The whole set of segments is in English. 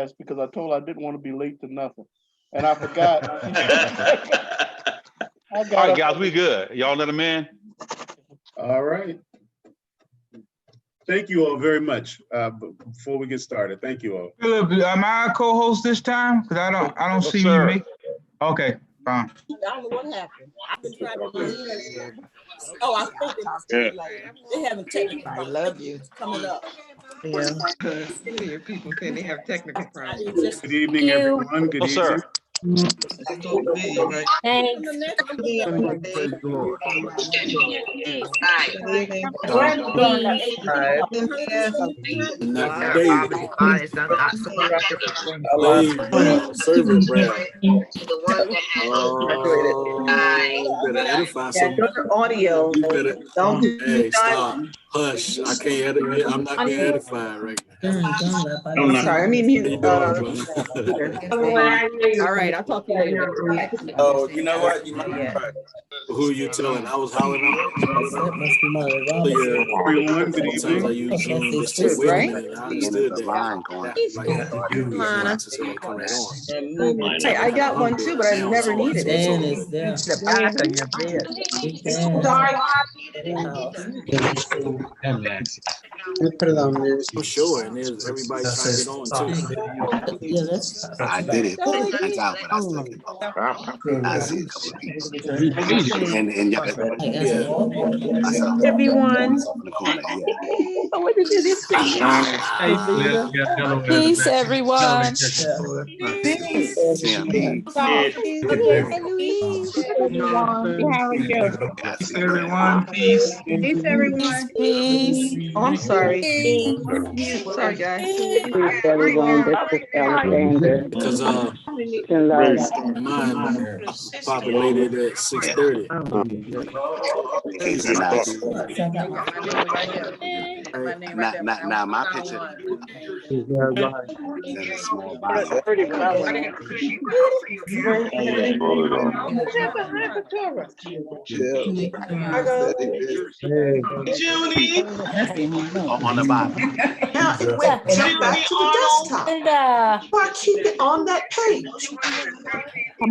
fast because I told her I didn't want to be late to nothing, and I forgot. All right, guys, we good. Y'all let him in. All right. Thank you all very much. Before we get started, thank you all. Philip, am I a co-host this time? Because I don't see me sir. make. Okay, fine. I don't know what happened. I've been trying to get in. Oh, I think they having technical I problems. love you. Coming up. Yeah. Your people saying they have technical problems. Good evening, everyone. Good Oh, sir. evening. It's so big, right? Thanks. Praise the Lord. Servant Brown. You better edify somebody. Audio. You better. Don't do Hey, stop. Hush. I can't edit. I'm not being edified right now. I'm sorry. I mean, How you doing, bro? all right. I'll talk to you later. Oh, you know what? You might be right. Who you telling? I was hollering out. Everyone, good Sometimes evening. I use Zoom just to wait a minute. I understood that. Hey, I got one too, but I never needed it. The back of your bed. I'm sure, and there's everybody trying to get on too. I did it. Turns out, but I still can vote. I see a couple of people. And y'all, I saw Everyone. myself in the corner. Yeah. Peace, everyone. How are you? Peace, everyone. Peace. Peace, everyone. Peace. Oh, I'm sorry. Sorry, guys. Peace, everyone. This is Alexander. Because mine populated at 6:30. Now my picture is a small body. Judy. On the bottom. Now it went jump back to the desktop. Why keep it on that page? I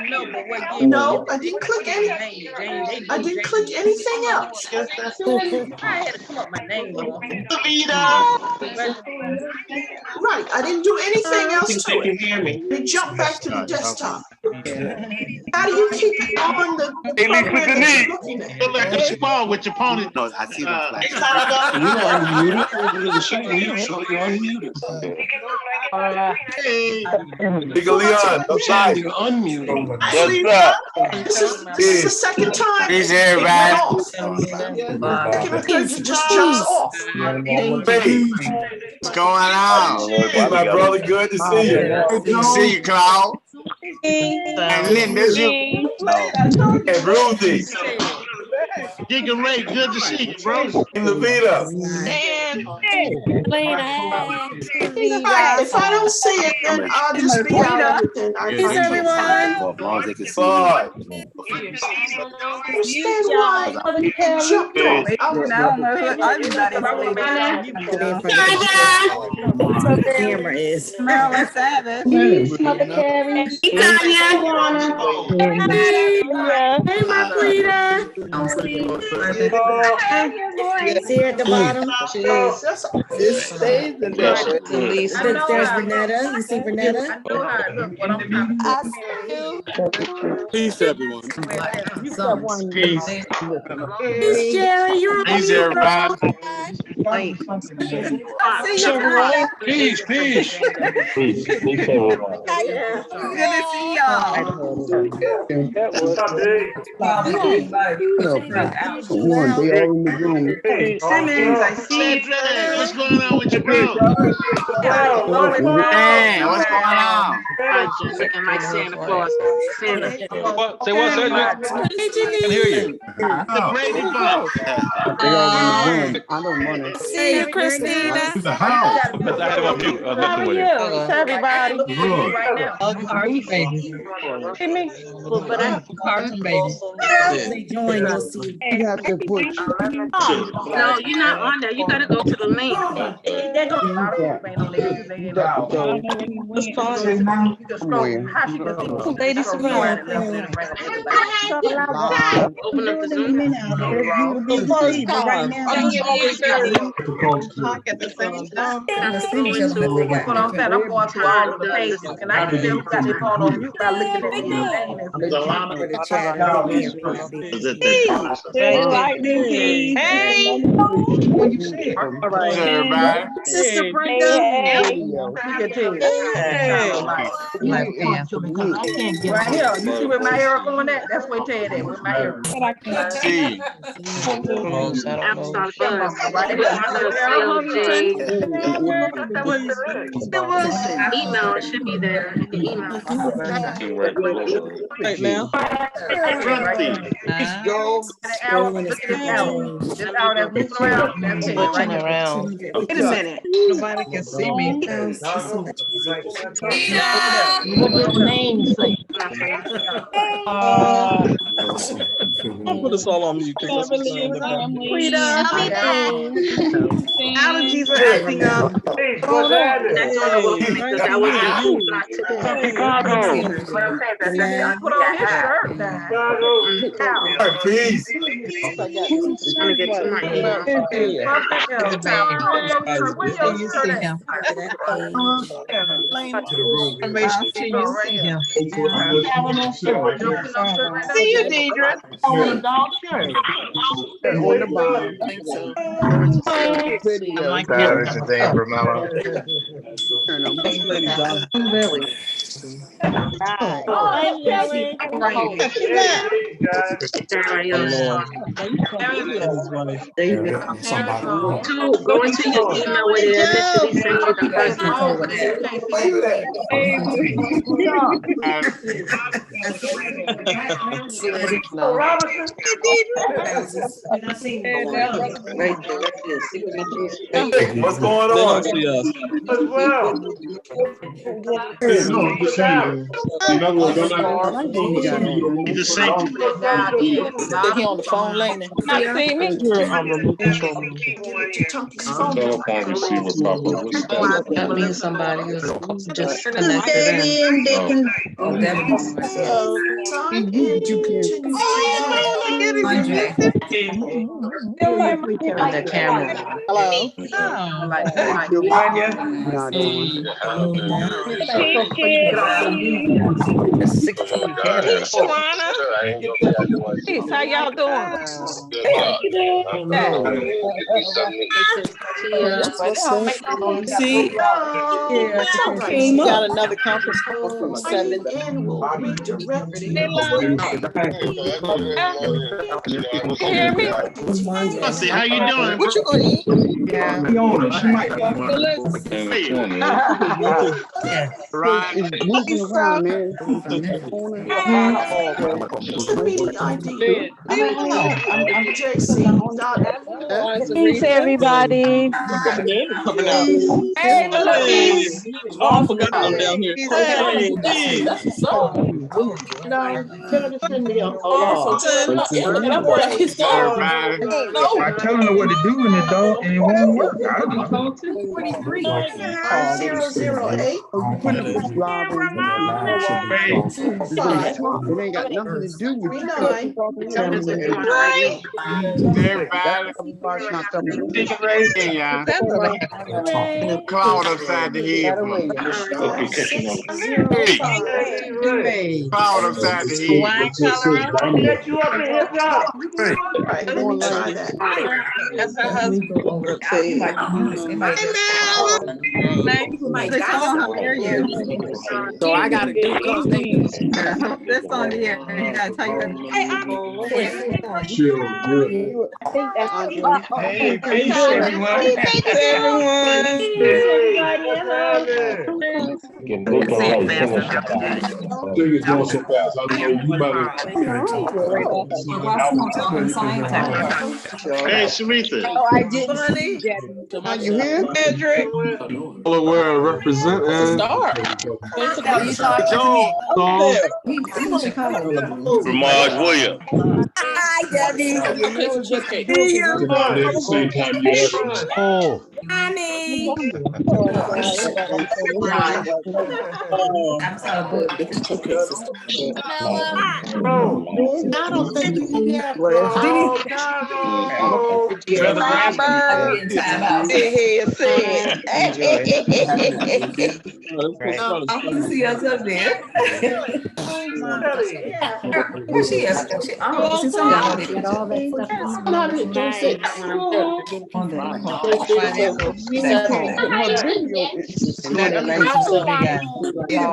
know, but what No, I didn't click anything. I didn't click anything else. I had to come up my name on. Right, I didn't do anything else to it. It jumped back to the desktop. How do you keep it on the program that you're looking at? Look like a spawn with your pony. No, I see the flash. Nigga Leon, I'm sorry. This is the second time. Peace, everybody. Just jumps off. What's going on? My brother, good to see you. Good to see you, Claude. And Lynn, this you? Hey, Ruthie. Giga Ray, good to see you, bro. Levita. If I don't see it, then I'll just be out of it. Peace, everyone. As long as they can see I understand why it jumped off. The camera is. Maryland Savage. Mother Carrie. Hey, my Rita. See her at the bottom? This stays in there. There's Renetta. You see Renetta? I see you. Peace, everyone. Peace. Peace, Jerry. You're Peace, everybody. I see you. Peace, peace. Good to see y'all. Simmons, I see you. What's going on with your bro? Man, what's going on? Looking like Santa Claus. Santa. Say what, Cedric? I can hear you. The Brady Bunch. See you, Christina. I had him on mute. How are you? Everybody. See me? But I'm cartoon baby. Join, you'll see. No, you're not on there. You gotta go go to the link. There goes a lot of people ain't on there. They ain't on there. What's You just scroll. How she just scroll? Ladies Scroll around. right and left and bring up everybody. Open up the Zoom. Talk at the same time. Hold on, I'm going through all of the pages, and I can tell who got their phone on mute by looking at their name. Hey. All right, everybody. Sister Brenda. Right here, you see where my arrow going at? That's where Ted at, with my arrow. See. Apostolic Buzz. Right there. Email, it should be there in the email. Right now. Wait a minute. Nobody can see me. What does the name say? Put us all on mute. Allergies are acting up. Put on his shirt now. Peace. Trying to get to my email. See you, Deidre. On the dog shirt. On the bottom. That's your thing, Brunello. Go into your email where they initially sent you the first What's going on? He on the phone, Lane. That means somebody who's just connected in. Oh, that means myself. On the camera. Hello. Peace, how y'all doing? See, he got another conference call from 7. Hear me? Let's see, how you doing? What you gonna eat? Yeah. She might Right. It's moving around, man. Peace, everybody. Hey, Louise. Oh, I forgot I'm down here. I tell them what to do and it don't, and it won't work. I don't know. 008. It ain't got nothing to do with you. Cloud upside the head. Cloud upside the head. That's her husband. So I gotta do those things. That's on the air. You gotta tell you. Hey, peace, everyone. Hey, Sharitha. Oh, I didn't. Are you here? Edric. Delaware representing. Star. Ramaj Williams. Oh. Honey. I'm sorry, but I don't think you can have. I'm getting time out. I want to see us up there. Where she is? I don't see somebody. Get all that stuff.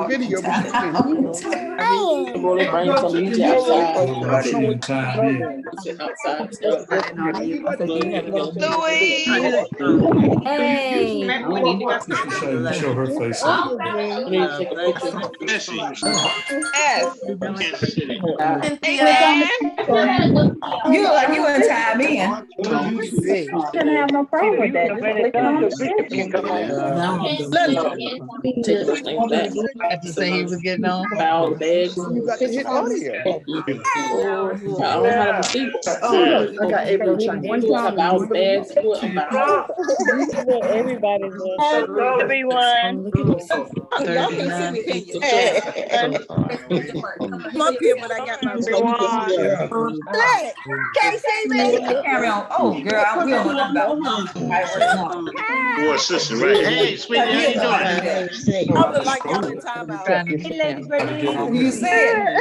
Video, but you can't Hey. Show her face. You look like you in time in. Shouldn't have no problem with that. Just click on the Have to say he was getting on. You got to hit audio. I got April trying Everybody will. Everyone. Y'all can see me, can you? I'm up here, but I got my Look, can't see me. Carry on. Oh, girl, we don't know nothing about Boy, sister, right? Hey, sweetie, how you doing? I was like y'all in timeout. You said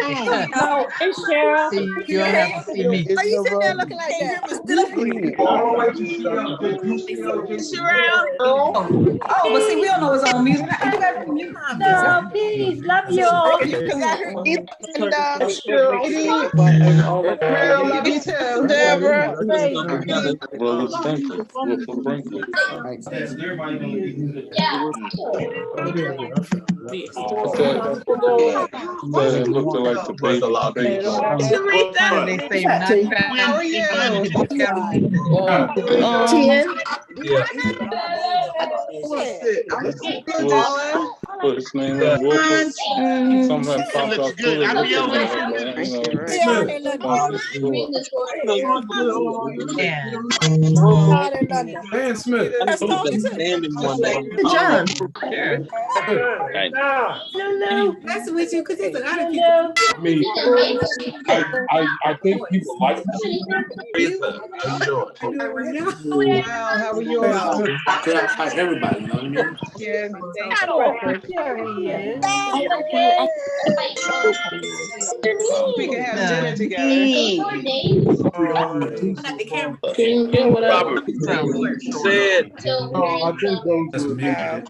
No, it's Cheryl. You don't have to see me. Are you sitting there looking like that? oh, but see, we don't know it's on music. You got to mute. No, please, love you all. Love you too, Deborah. Well, it's thankful. That looked like the baby. How are you? 10. Put his name in Wolford. Something popped off to it. Dan Smith. John. Nice to meet you, because there's a lot of I think people like How are you all? Like everybody, you know what I mean? Yeah. We can have dinner together. Robert said,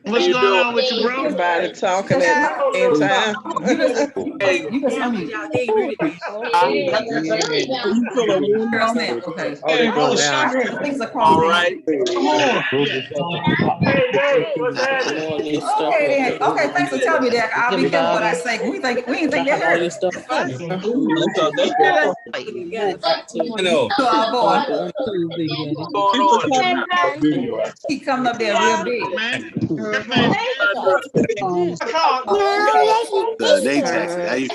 what's going on with you, bro? Everybody talking in time. You just unmute. Okay. Things are All right. Okay, then. Okay, thanks for telling me that. I'll be careful what I say. We didn't think that hurt. No. To our boy. He coming up there real big. They taxi. How you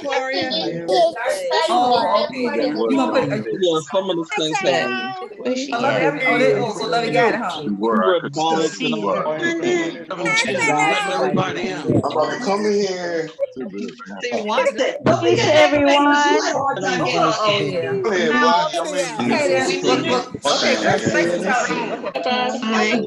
Oh, okay. You gonna put it? Yeah, some of the things happen. So Lovey got it, huh? everybody out. I'm about to come in here. Peace, everyone. Oh, yeah. Okay, then. Okay, thanks for telling me. Hey.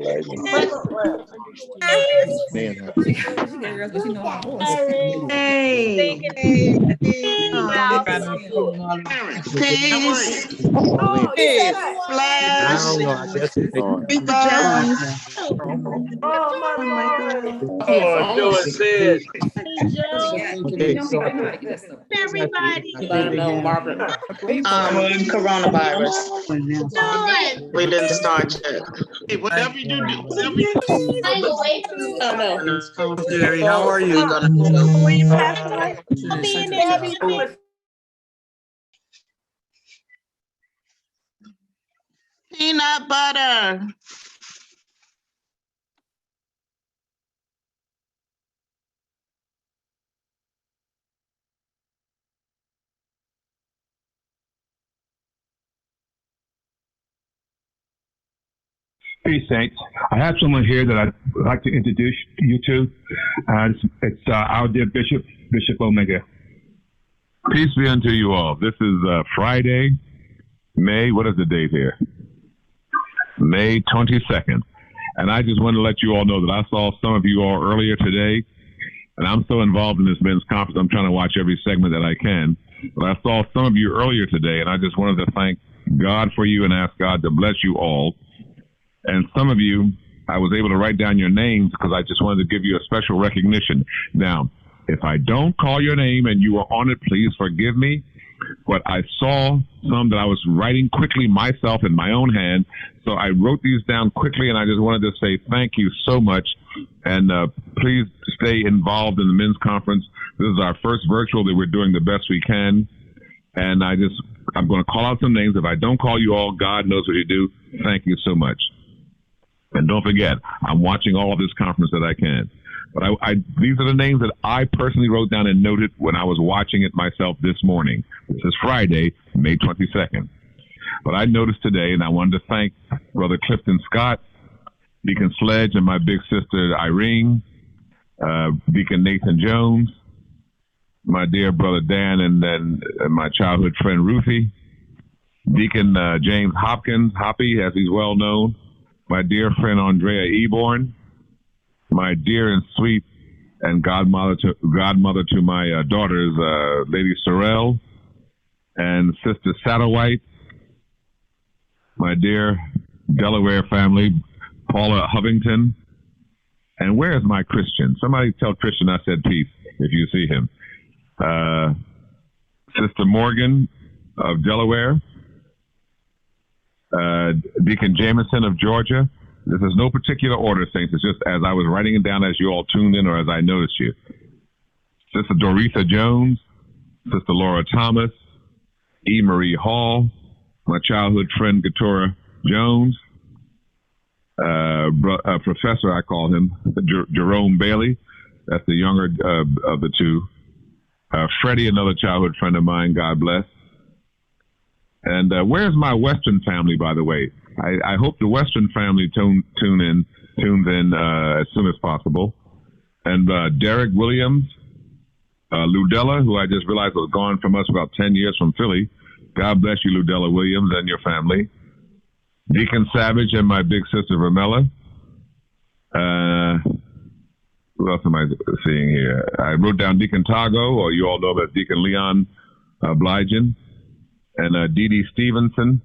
Coronavirus. We didn't start yet. Hey, whatever you do, Jerry, how are you? Peanut butter. Peace, Saints. I have someone here that I'd like to introduce you to. It's our dear Bishop Omega. Peace be unto you all. This is Friday, May, what is the date here? May 22nd. And I just want to let you all know that I saw some of you all earlier today, and I'm so involved in this men's conference, I'm trying to watch every segment that I can. But I saw some of you earlier today, and I just wanted to thank God for you and ask God to bless you all. And some of you, I was able to write down your names because I just wanted to give you a special recognition. Now, if I don't call your name and you are on it, please forgive me. But I saw some that I was writing quickly myself in my own hand. So I wrote these down quickly, and I just wanted to say thank you so much. And please stay involved in the men's conference. This is our first virtual that we're doing the best we can. And I'm going to call out some names. If I don't call you all, God knows what you do. Thank you so much. And don't forget, I'm watching all of this conference that I can. But these are the names that I personally wrote down and noted when I was watching it myself this morning. This is Friday, May 22nd. But I noticed today, and I wanted to thank Brother Clifton Scott, Deacon Sledge, and my big sister Irene, Deacon Nathan Jones, my dear brother Dan, and then my childhood friend Ruthie, Deacon James Hopkins, Hoppy, as he's well known, my dear friend Andrea Eborn, my dear and sweet and godmother to my daughters, Lady Sorrell and Sister Satterwhite, my dear Delaware family, Paula Hovington, and where is my Christian? Somebody tell Christian I said peace if you see him. Sister Morgan of Delaware, Deacon Jameson of Georgia. This is no particular order, Saints. It's just as I was writing it down as you all tuned in or as I noticed you. Sister Doretha Jones, Sister Laura Thomas, E. Marie Hall, my childhood friend Gatora Jones, Professor, I call him, Jerome Bailey. That's the younger of the two. Freddie, another childhood friend of mine, God bless. And where's my Western family, by the way? I hope the Western family tunes in as soon as possible. And Derek Williams, Ludella, who I just realized was gone from us about 10 years from Philly. God bless you, Ludella Williams, and your family. Deacon Savage and my big sister Vermella. Who else am I seeing here? I wrote down Deacon Tago, or you all know that Deacon Leon Blygen, and Dee Dee Stevenson.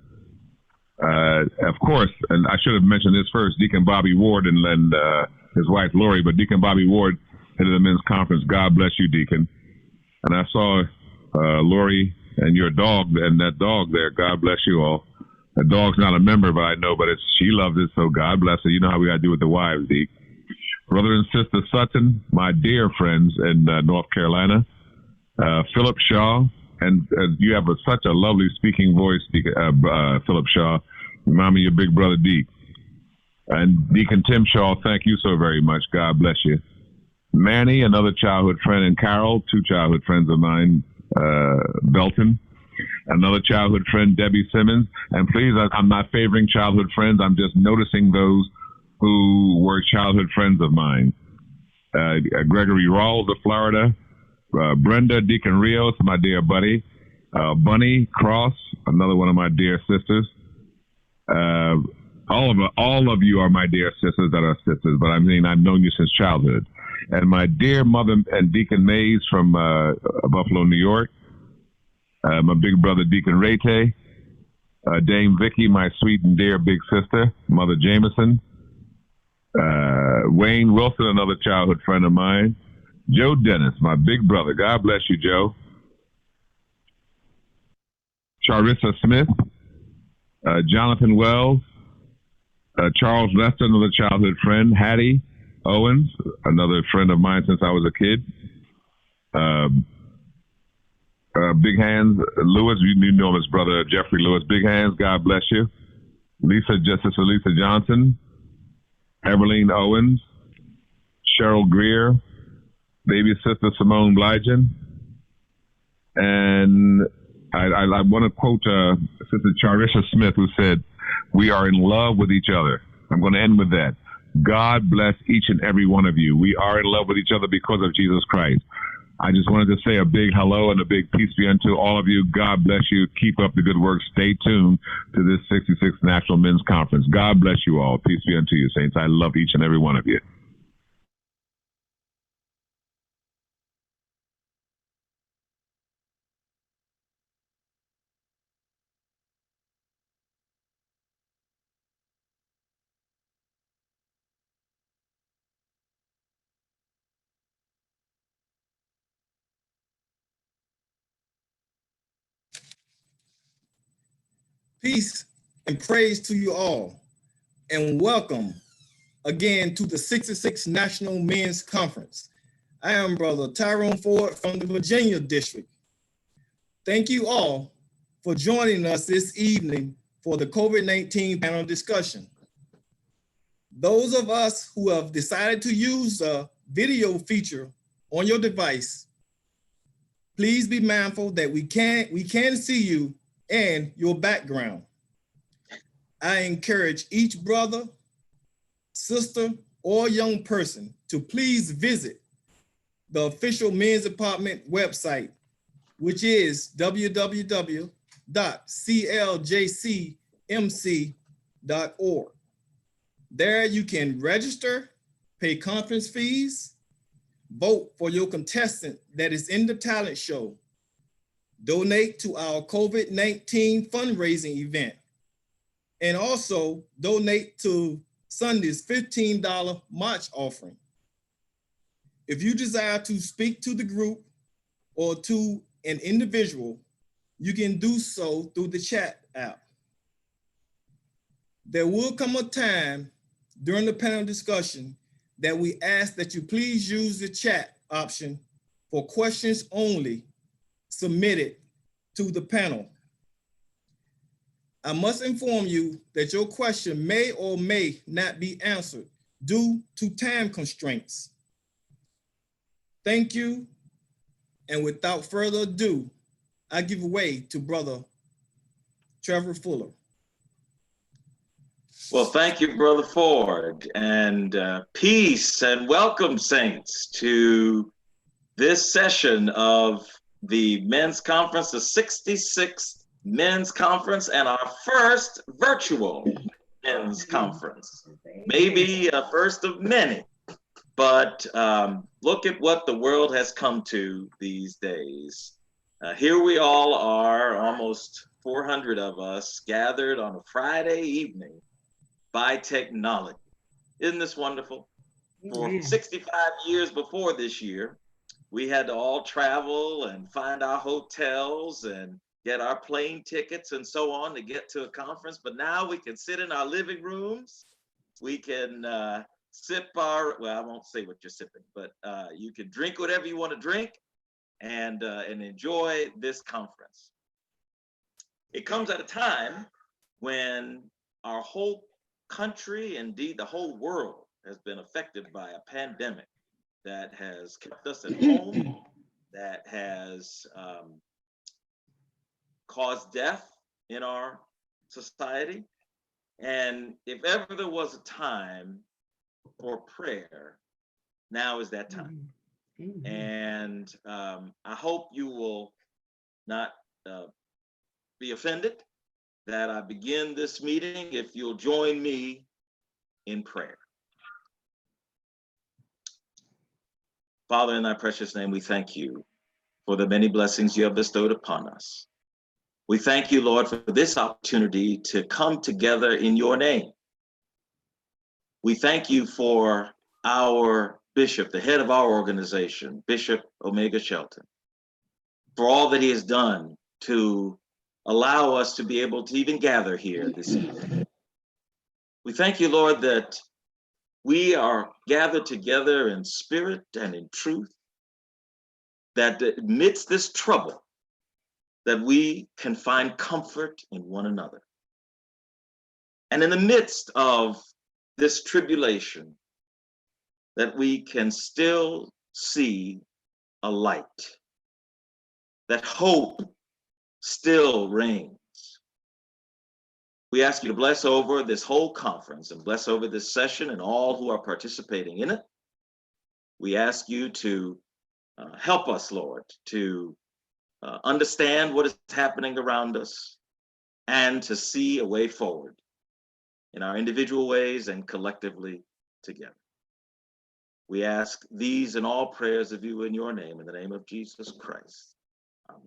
Of course, and I should have mentioned this first, Deacon Bobby Ward and his wife Lori, but Deacon Bobby Ward headed the men's conference. God bless you, Deacon. And I saw Lori and your dog and that dog there. God bless you all. The dog's not a member, but I know, but she loves it, so God bless her. You know how we got to do with the wives, Deke. Brother and Sister Sutton, my dear friends in North Carolina, Philip Shaw, and you have such a lovely speaking voice, Philip Shaw. Remind me of your big brother, Deke. And Deacon Tim Shaw, thank you so very much. God bless you. Manny, another childhood friend, and Carol, two childhood friends of mine, Belton. Another childhood friend, Debbie Simmons. And please, I'm not favoring childhood friends. I'm just noticing those who were childhood friends of mine. Gregory Rawls of Florida. Brenda Deacon Rios, my dear buddy. Bunny Cross, another one of my dear sisters. All of you are my dear sisters that are sisters, but I mean, I've known you since childhood. And my dear mother and Deacon Mays from Buffalo, New York. My big brother, Deacon Rayte. Dame Vicky, my sweet and dear big sister, Mother Jameson. Wayne Wilson, another childhood friend of mine. Joe Dennis, my big brother. God bless you, Joe. Charissa Smith. Jonathan Wells. Charles Lester, another childhood friend. Hattie Owens, another friend of mine since I was a kid. Big Hands Lewis, you know his brother Jeffrey Lewis. Big Hands, God bless you. Justice Lisa Johnson. Everline Owens. Cheryl Greer. Baby sister Simone Blygen. And I want to quote Sister Charissa Smith, who said, "We are in love with each other." I'm going to end with that. God bless each and every one of you. We are in love with each other because of Jesus Christ. I just wanted to say a big hello and a big peace be unto all of you. God bless you. Keep up the good work. Stay tuned to this 66th National Men's Conference. God bless you all. Peace be unto you, saints. I love each and every one of you. Peace and praise to you all, and welcome again to the 66th National Men's Conference. I am Brother Tyrone Ford from the Virginia District. Thank you all for joining us this evening for the COVID-19 panel discussion. Those of us who have decided to use the video feature on your device, please be mindful that we can see you and your background. I encourage each brother, sister, or young person to please visit the official Men's Department website, which is www.cljcmc.org. There you can register, pay conference fees, vote for your contestant that is in the talent show, donate to our COVID-19 fundraising event, and also donate to Sunday's $15 March offering. If you desire to speak to the group or to an individual, you can do so through the chat app. There will come a time during the panel discussion that we ask that you please use the chat option for questions only submitted to the panel. I must inform you that your question may or may not be answered due to time constraints. Thank you, and without further ado, I give way to Brother Trevor Fuller. Well, thank you, Brother Ford, and peace and welcome, saints, to this session of the Men's Conference, the 66th Men's Conference, and our first virtual Men's Conference. Maybe a first of many, but look at what the world has come to these days. Here we all are, almost 400 of us, gathered on a Friday evening by technology. Isn't this wonderful? For 65 years before this year, we had to all travel and find our hotels and get our plane tickets and so on to get to a conference. But now we can sit in our living rooms. We can sip our, well, I won't say what you're sipping, but you can drink whatever you want to drink and enjoy this conference. It comes at a time when our whole country, indeed the whole world, has been affected by a pandemic that has kept us at home, that has caused death in our society. And if ever there was a time for prayer, now is that time. And I hope you will not be offended that I begin this meeting if you'll join me in prayer. Father, in thy precious name, we thank you for the many blessings you have bestowed upon us. We thank you, Lord, for this opportunity to come together in your name. We thank you for our bishop, the head of our organization, Bishop Omega Shelton, for all that he has done to allow us to be able to even gather here this evening. We thank you, Lord, that we are gathered together in spirit and in truth, that amidst this trouble, that we can find comfort in one another. And in the midst of this tribulation, that we can still see a light, that hope still reigns. We ask you to bless over this whole conference and bless over this session and all who are participating in it. We ask you to help us, Lord, to understand what is happening around us and to see a way forward in our individual ways and collectively together. We ask these and all prayers of you in your name, in the name of Jesus Christ. Amen.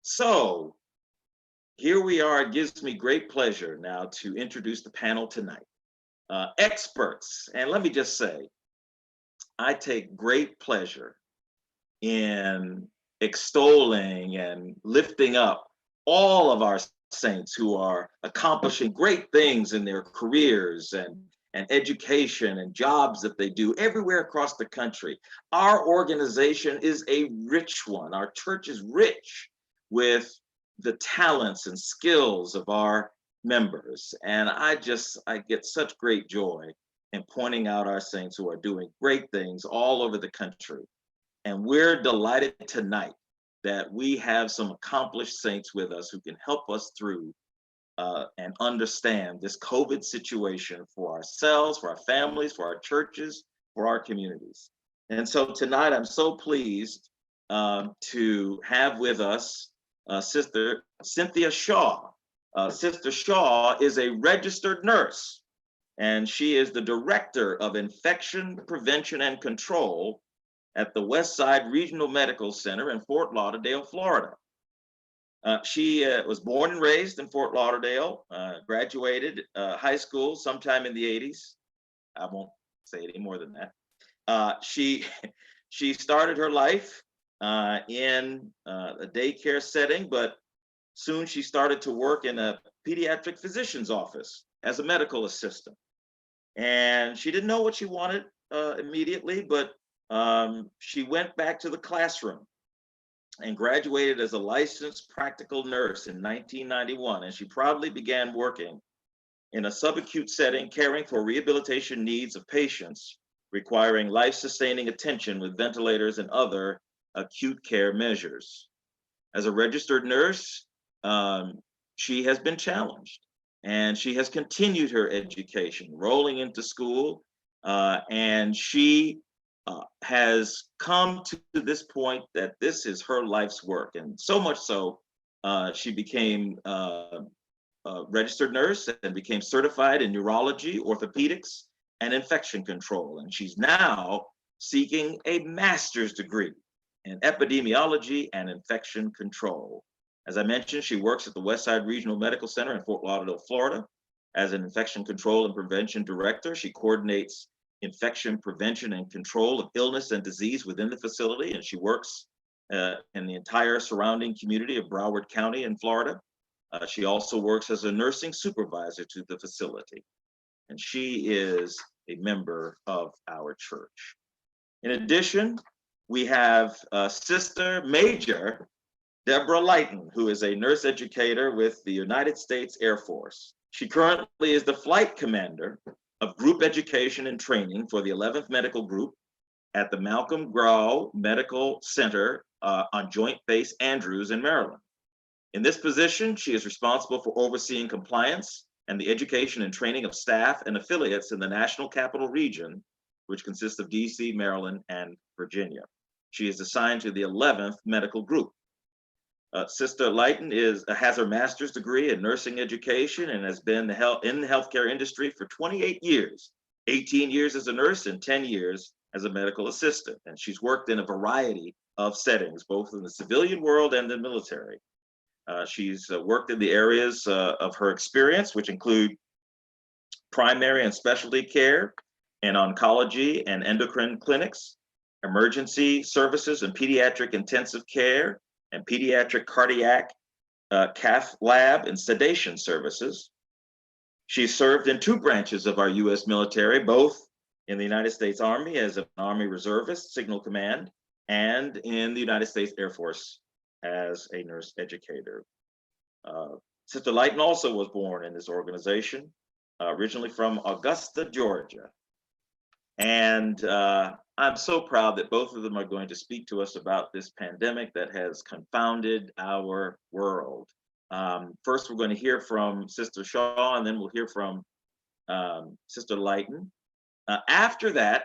So here we are. It gives me great pleasure now to introduce the panel tonight. Experts, and let me just say, I take great pleasure in extolling and lifting up all of our saints who are accomplishing great things in their careers and education and jobs that they do everywhere across the country. Our organization is a rich one. Our church is rich with the talents and skills of our members. And I get such great joy in pointing out our saints who are doing great things all over the country. And we're delighted tonight that we have some accomplished saints with us who can help us through and understand this COVID situation for ourselves, for our families, for our churches, for our communities. And so tonight, I'm so pleased to have with us Sister Cynthia Shaw. Sister Shaw is a registered nurse, and she is the Director of Infection Prevention and Control at the Westside Regional Medical Center in Fort Lauderdale, Florida. She was born and raised in Fort Lauderdale, graduated high school sometime in the 80s. I won't say any more than that. She started her life in a daycare setting, but soon she started to work in a pediatric physician's office as a medical assistant. And she didn't know what she wanted immediately, but she went back to the classroom and graduated as a licensed practical nurse in 1991. And she proudly began working in a subacute setting, caring for rehabilitation needs of patients requiring life-sustaining attention with ventilators and other acute care measures. As a registered nurse, she has been challenged, and she has continued her education, rolling into school, and she has come to this point that this is her life's work. And so much so, she became a registered nurse and became certified in neurology, orthopedics, and infection control. And she's now seeking a master's degree in epidemiology and infection control. As I mentioned, she works at the Westside Regional Medical Center in Fort Lauderdale, Florida, as an infection control and prevention director. She coordinates infection prevention and control of illness and disease within the facility, and she works in the entire surrounding community of Broward County in Florida. She also works as a nursing supervisor to the facility, and she is a member of our church. In addition, we have Sister Major Deborah Lighton, who is a nurse educator with the United States Air Force. She currently is the flight commander of group education and training for the 11th Medical Group at the Malcolm Grau Medical Center on Joint Base Andrews in Maryland. In this position, she is responsible for overseeing compliance and the education and training of staff and affiliates in the National Capital Region, which consists of DC, Maryland, and Virginia. She is assigned to the 11th Medical Group. Sister Lighton has her master's degree in nursing education and has been in the healthcare industry for 28 years, 18 years as a nurse and 10 years as a medical assistant. And she's worked in a variety of settings, both in the civilian world and the military. She's worked in the areas of her experience, which include primary and specialty care and oncology and endocrine clinics, emergency services and pediatric intensive care, and pediatric cardiac cath lab and sedation services. She served in 2 branches of our U.S. military, both in the United States Army as an Army Reservist, Signal Command, and in the United States Air Force as a nurse educator. Sister Lighton also was born in this organization, originally from Augusta, Georgia. And I'm so proud that both of them are going to speak to us about this pandemic that has confounded our world. First, we're going to hear from Sister Shaw, and then we'll hear from Sister Lighten. After that,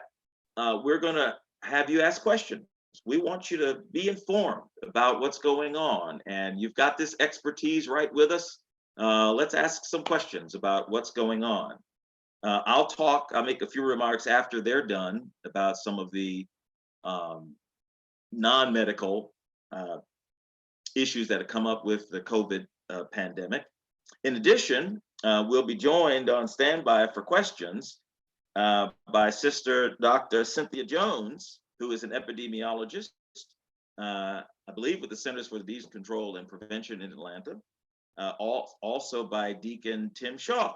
we're going to have you ask questions. We want you to be informed about what's going on, and you've got this expertise right with us. Let's ask some questions about what's going on. I'll make a few remarks after they're done about some of the non-medical issues that have come up with the COVID pandemic. In addition, we'll be joined on standby for questions by Sister Dr. Cynthia Jones, who is an epidemiologist, I believe with the Centers for Disease Control and Prevention in Atlanta, also by Deacon Tim Shaw,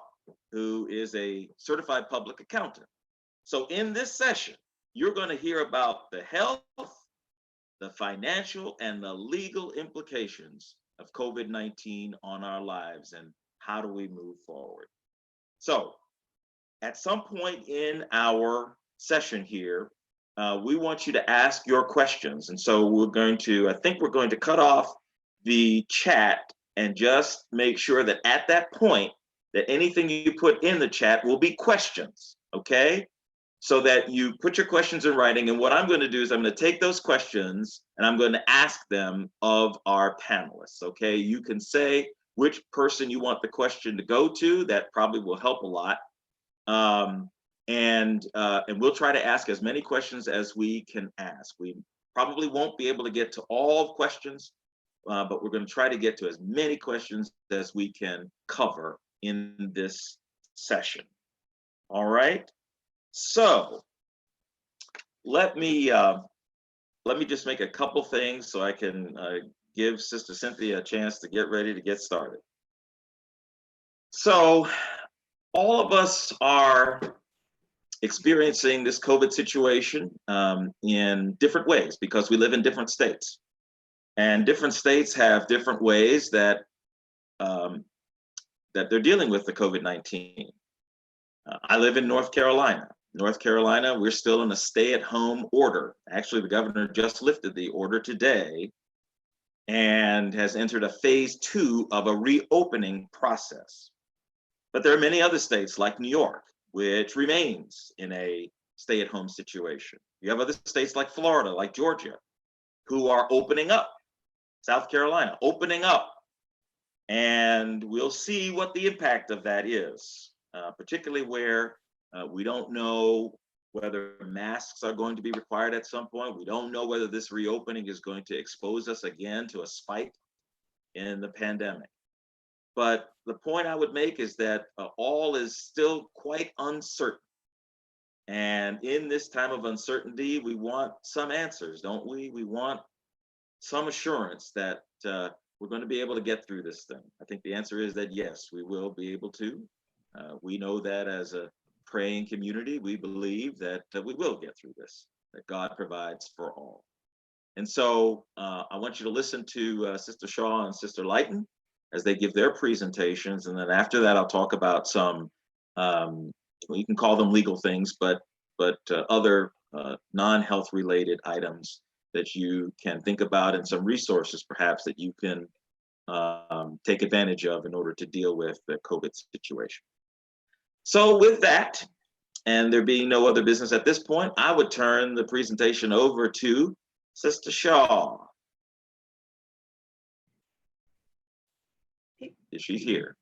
who is a certified public accountant. So in this session, you're going to hear about the health, the financial, and the legal implications of COVID-19 on our lives and how do we move forward. So at some point in our session here, we want you to ask your questions. And so I think we're going to cut off the chat and just make sure that at that point, that anything you put in the chat will be questions, okay? So that you put your questions in writing. And what I'm going to do is I'm going to take those questions and I'm going to ask them of our panelists, okay? You can say which person you want the question to go to. That probably will help a lot. And we'll try to ask as many questions as we can ask. We probably won't be able to get to all questions, but we're going to try to get to as many questions as we can cover in this session. All right. So let me just make a couple things so I can give Sister Cynthia a chance to get ready to get started. So all of us are experiencing this COVID situation in different ways because we live in different states, and different states have different ways that that they're dealing with the COVID-19. I live in North Carolina. North Carolina, we're still in a stay-at-home order. Actually, the governor just lifted the order today and has entered a phase 2 of a reopening process. But there are many other states like New York, which remains in a stay-at-home situation. You have other states like Florida, like Georgia, who are opening up. South Carolina, opening up. And we'll see what the impact of that is, particularly where we don't know whether masks are going to be required at some point. We don't know whether this reopening is going to expose us again to a spike in the pandemic. But the point I would make is that all is still quite uncertain. And in this time of uncertainty, we want some answers, don't we? We want some assurance that we're going to be able to get through this thing. I think the answer is that yes, we will be able to. We know that as a praying community, we believe that we will get through this, that God provides for all. And so I want you to listen to Sister Shaw and Sister Lighten as they give their presentations. And then after that, I'll talk about some, you can call them legal things, but other non-health related items that you can think about, and some resources perhaps that you can take advantage of in order to deal with the COVID situation. So with that, and there being no other business at this point, I would turn the presentation over to Sister Shaw. Is she here?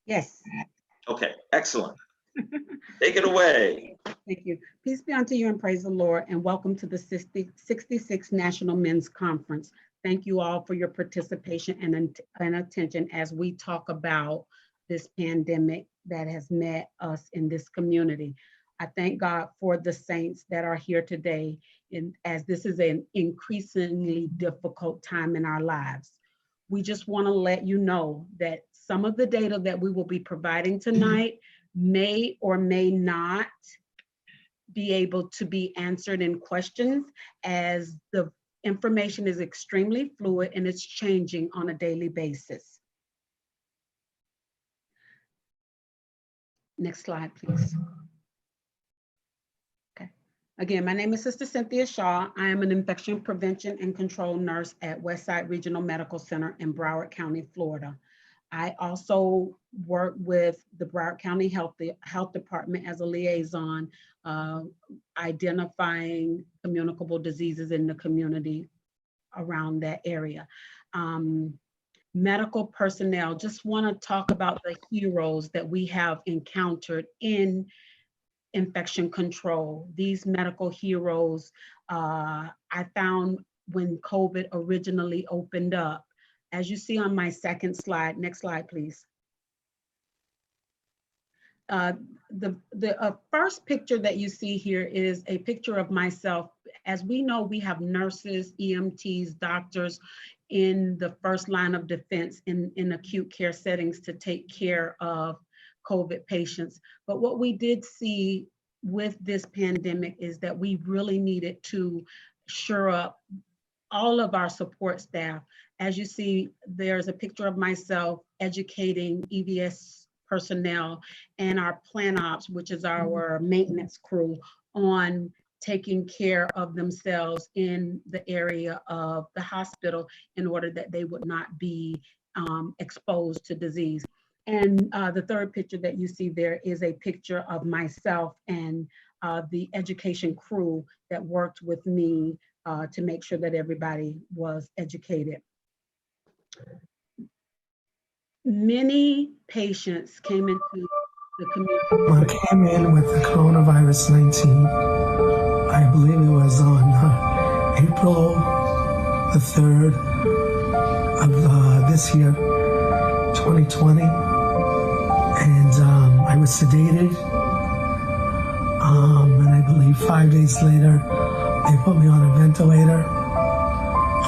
Yes. Okay, excellent. Take it away. Thank you. Peace be unto you and praise the Lord, and welcome to the 66th National Men's Conference. Thank you all for your participation and attention as we talk about this pandemic that has met us in this community. I thank God for the saints that are here today, as this is an increasingly difficult time in our lives. We just want to let you know that some of the data that we will be providing tonight may or may not be able to be answered in questions, as the information is extremely fluid and it's changing on a daily basis. Next slide, please. Okay. Again, my name is Sister Cynthia Shaw. I am an infection prevention and control nurse at Westside Regional Medical Center in Broward County, Florida. I also work with the Broward County Health Department as a liaison, identifying communicable diseases in the community around that area. Medical personnel, just want to talk about the heroes that we have encountered in infection control. These medical heroes, I found when COVID originally opened up. As you see on my second slide, next slide, please. The first picture that you see here is a picture of myself. As we know, we have nurses, EMTs, doctors in the first line of defense in acute care settings to take care of COVID patients. But what we did see with this pandemic is that we really needed to shore up all of our support staff. As you see, there's a picture of myself educating EVS personnel and our plan ops, which is our maintenance crew, on taking care of themselves in the area of the hospital in order that they would not be exposed to disease. And the third picture that you see there is a picture of myself and the education crew that worked with me to make sure that everybody was educated. Many patients came into the community. Came in with the coronavirus 19. I believe it was on April the 3rd of this year, 2020. And I was sedated. And I believe 5 days later, they put me on a ventilator.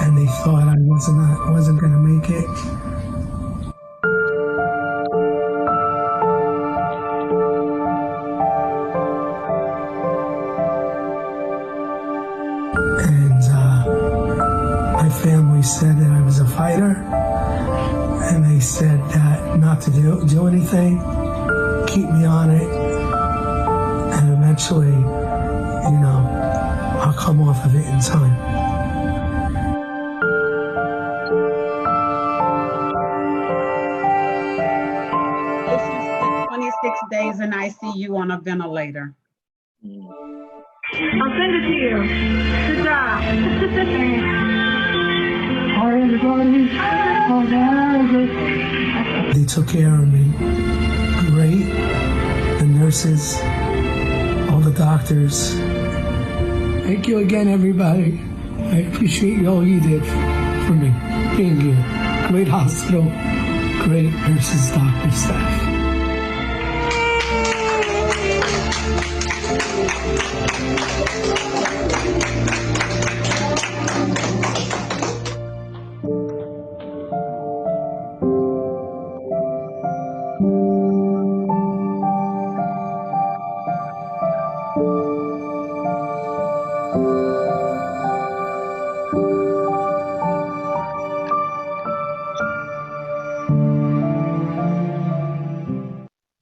And they thought I wasn't going to make it. Family said that I was a fighter, and they said that not to do anything, keep me on it, and eventually, you know, I'll come off of it in time. Patients spent 26 days in ICU on a ventilator. I'll send it to you. Good job. They took care of me great. The nurses, all the doctors. Thank you again, everybody. I appreciate all you did for me being here. Great hospital, great nurses, doctors, staff.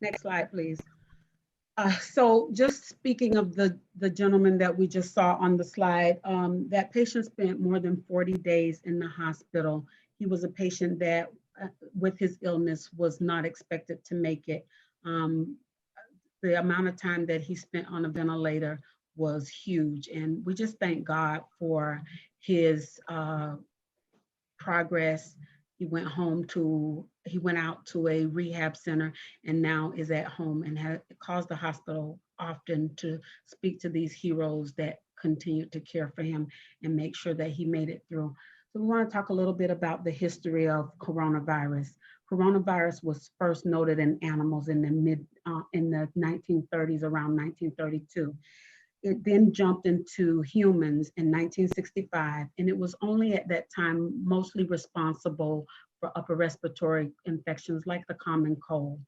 Next slide, please. So just speaking of the gentleman that we just saw on the slide, that patient spent more than 40 days in the hospital. He was a patient that with his illness was not expected to make it. The amount of time that he spent on a ventilator was huge. And we just thank God for his progress. He went out to a rehab center and now is at home, and has caused the hospital often to speak to these heroes that continued to care for him and make sure that he made it through. So we want to talk a little bit about the history of coronavirus. Coronavirus was first noted in animals in the 1930s, around 1932. It then jumped into humans in 1965, and it was only at that time mostly responsible for upper respiratory infections like the common cold.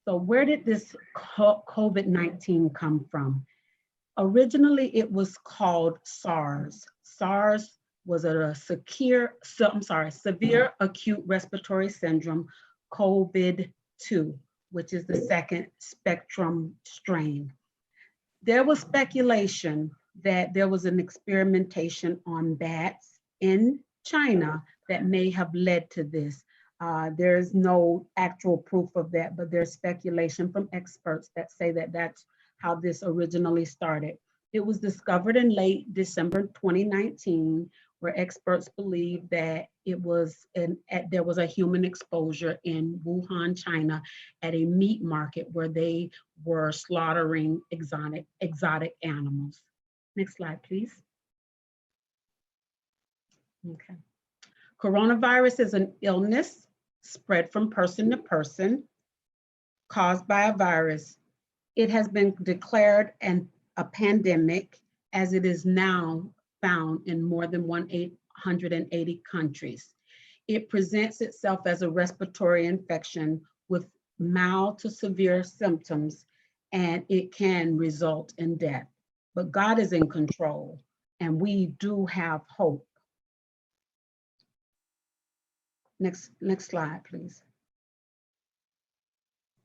So where did this COVID-19 come from? Originally, it was called SARS. SARS was a severe acute respiratory syndrome, COVID-2, which is the second spectrum strain. There was speculation that there was an experimentation on bats in China that may have led to this. There is no actual proof of that, but there's speculation from experts that say that that's how this originally started. It was discovered in late December 2019, where experts believe that there was a human exposure in Wuhan, China, at a meat market where they were slaughtering exotic animals. Next slide, please. Okay. Coronavirus is an illness spread from person to person caused by a virus. It has been declared a pandemic as it is now found in more than 180 countries. It presents itself as a respiratory infection with mild to severe symptoms, and it can result in death. But God is in control, and we do have hope. Next slide, please.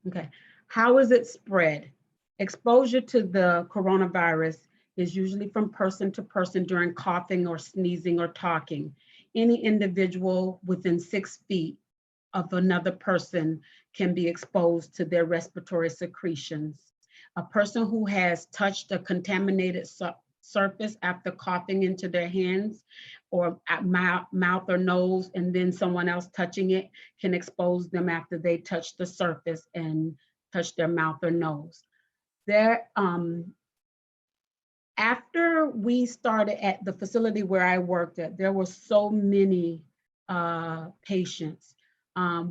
Okay, how is it spread? Exposure to the coronavirus is usually from person to person during coughing or sneezing or talking. Any individual within 6 feet of another person can be exposed to their respiratory secretions. A person who has touched a contaminated surface after coughing into their hands or at mouth or nose, and then someone else touching it can expose them after they touch the surface and touch their mouth or nose. After we started at the facility where I worked at, there were so many patients.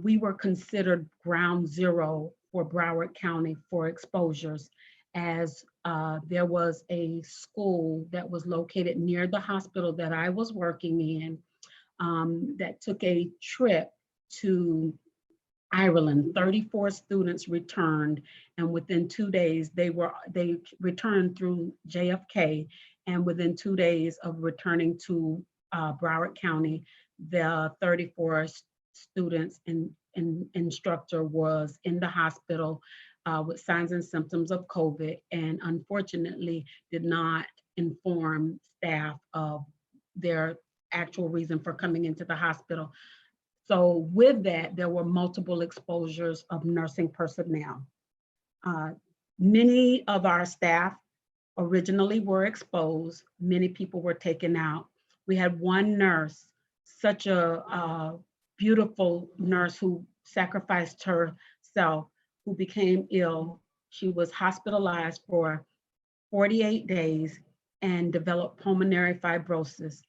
We were considered ground zero for Broward County for exposures, as there was a school that was located near the hospital that I was working in that took a trip to Ireland. 34 students returned, and within 2 days they returned through JFK, and within 2 days of returning to Broward County, the 34 students and instructor was in the hospital with signs and symptoms of COVID, and unfortunately did not inform staff of their actual reason for coming into the hospital. So with that, there were multiple exposures of nursing personnel. Many of our staff originally were exposed. Many people were taken out. We had one nurse, such a beautiful nurse who sacrificed herself, who became ill. She was hospitalized for 48 days and developed pulmonary fibrosis.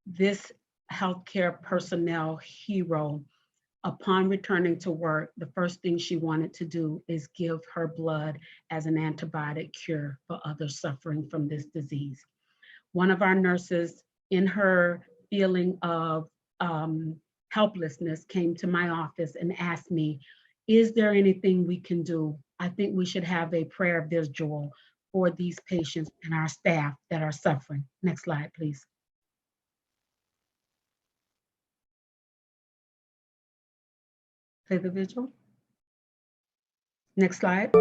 This healthcare personnel hero, upon returning to work, the first thing she wanted to do is give her blood as an antibiotic cure for others suffering from this disease. One of our nurses, in her feeling of helplessness, came to my office and asked me, is there anything we can do? I think we should have a prayer vigil for these patients and our staff that are suffering. Next slide, please. Play the vigil. Next slide.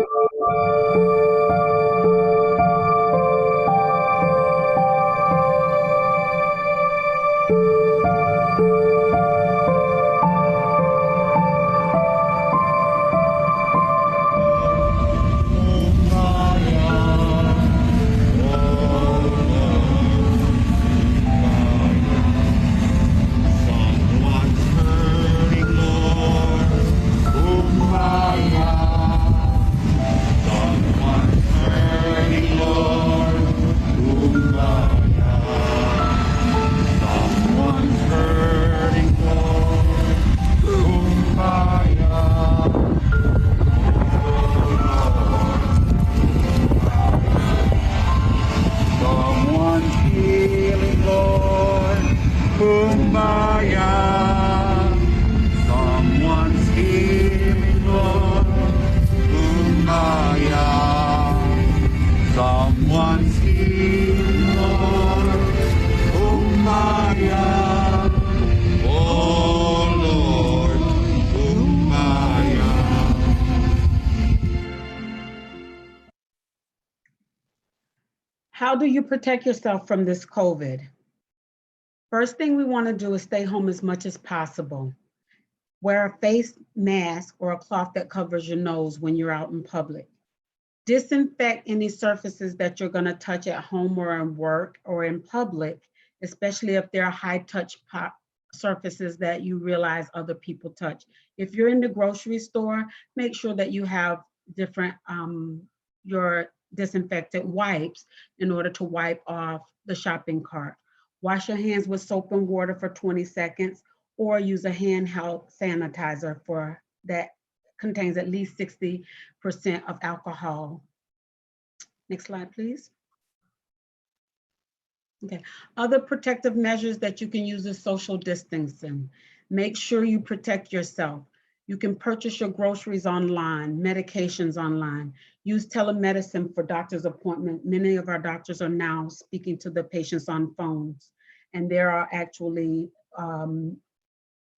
How do you protect yourself from this COVID? First thing we want to do is stay home as much as possible. Wear a face mask or a cloth that covers your nose when you're out in public. Disinfect any surfaces that you're going to touch at home or in work or in public, especially if they're high-touch surfaces that you realize other people touch. If you're in the grocery store, make sure that you have different your disinfectant wipes in order to wipe off the shopping cart. Wash your hands with soap and water for 20 seconds or use a handheld sanitizer for that contains at least 60% of alcohol. Next slide, please. Okay, other protective measures that you can use is social distancing. Make sure you protect yourself. You can purchase your groceries online, medications online. Use telemedicine for doctor's appointment. Many of our doctors are now speaking to the patients on phones, and there are actually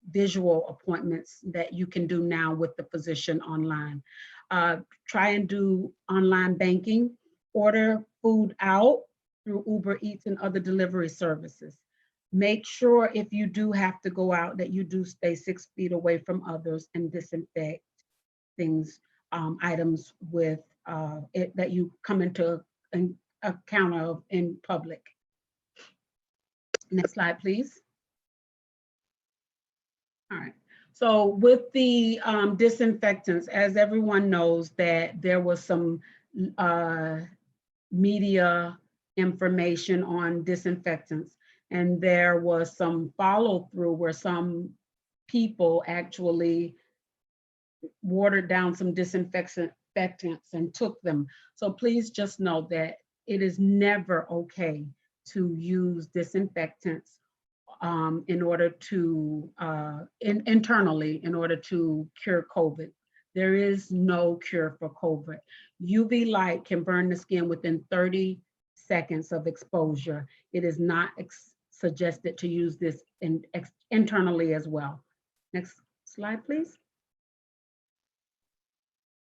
visual appointments that you can do now with the physician online. Try and do online banking, order food out through Uber Eats and other delivery services. Make sure if you do have to go out that you do stay 6 feet away from others and disinfect things, items with that you come into a counter of in public. Next slide, please. All right. So with the disinfectants, as everyone knows that there was some media information on disinfectants, and there was some follow through where some people actually watered down some disinfectants and took them. So please just know that it is never okay to use disinfectants in order to, internally, in order to cure COVID. There is no cure for COVID. UV light can burn the skin within 30 seconds of exposure. It is not suggested to use this internally as well. Next slide, please.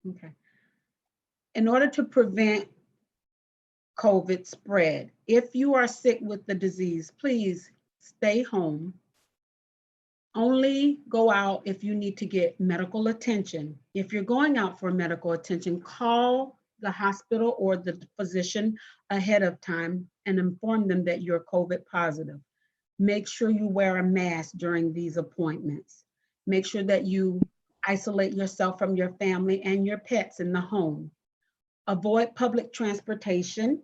Okay. In order to prevent COVID spread, if you are sick with the disease, please stay home. Only go out if you need to get medical attention. If you're going out for medical attention, call the hospital or the physician ahead of time and inform them that you're COVID positive. Make sure you wear a mask during these appointments. Make sure that you isolate yourself from your family and your pets in the home. Avoid public transportation,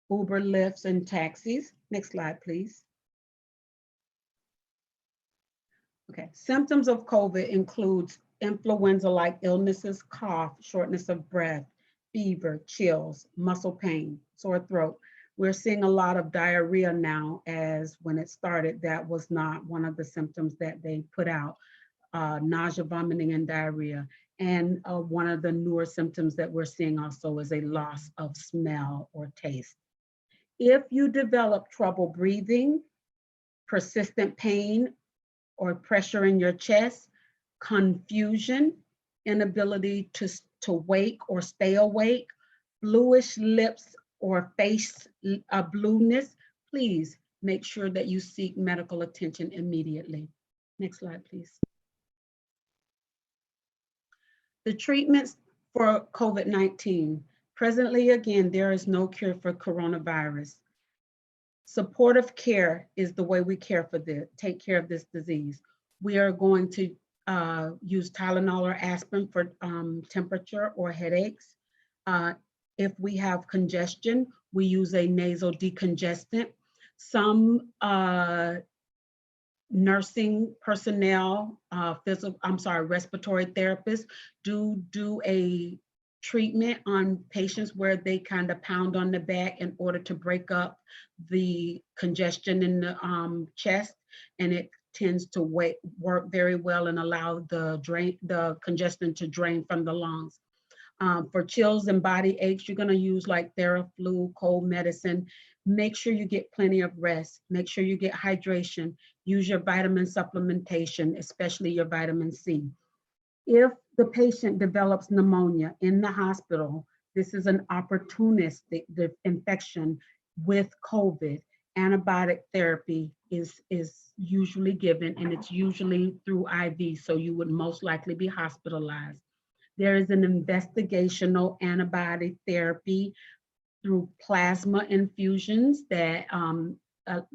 Uber, Lyfts, and taxis. Next slide, please. Okay, symptoms of COVID includes influenza-like illnesses, cough, shortness of breath, fever, chills, muscle pain, sore throat. We're seeing a lot of diarrhea now, as when it started, that was not one of the symptoms that they put out, nausea, vomiting, and diarrhea. And one of the newer symptoms that we're seeing also is a loss of smell or taste. If you develop trouble breathing, persistent pain or pressure in your chest, confusion, inability to wake or stay awake, bluish lips or face blueness, please make sure that you seek medical attention immediately. Next slide, please. The treatments for COVID-19. Presently, again, there is no cure for coronavirus. Supportive care is the way we care for this, take care of this disease. We are going to use Tylenol or aspirin for temperature or headaches. If we have congestion, we use a nasal decongestant. Some nursing personnel, respiratory therapists do a treatment on patients where they kind of pound on the back in order to break up the congestion in the chest, and it tends to work very well and allow the congestion to drain from the lungs. For chills and body aches, you're going to use like Theraflu, cold medicine. Make sure you get plenty of rest. Make sure you get hydration. Use your vitamin supplementation, especially your vitamin C. If the patient develops pneumonia in the hospital, this is an opportunistic infection. with COVID, antibiotic therapy is usually given, and it's usually through IV, so you would most likely be hospitalized. There is an investigational antibiotic therapy through plasma infusions that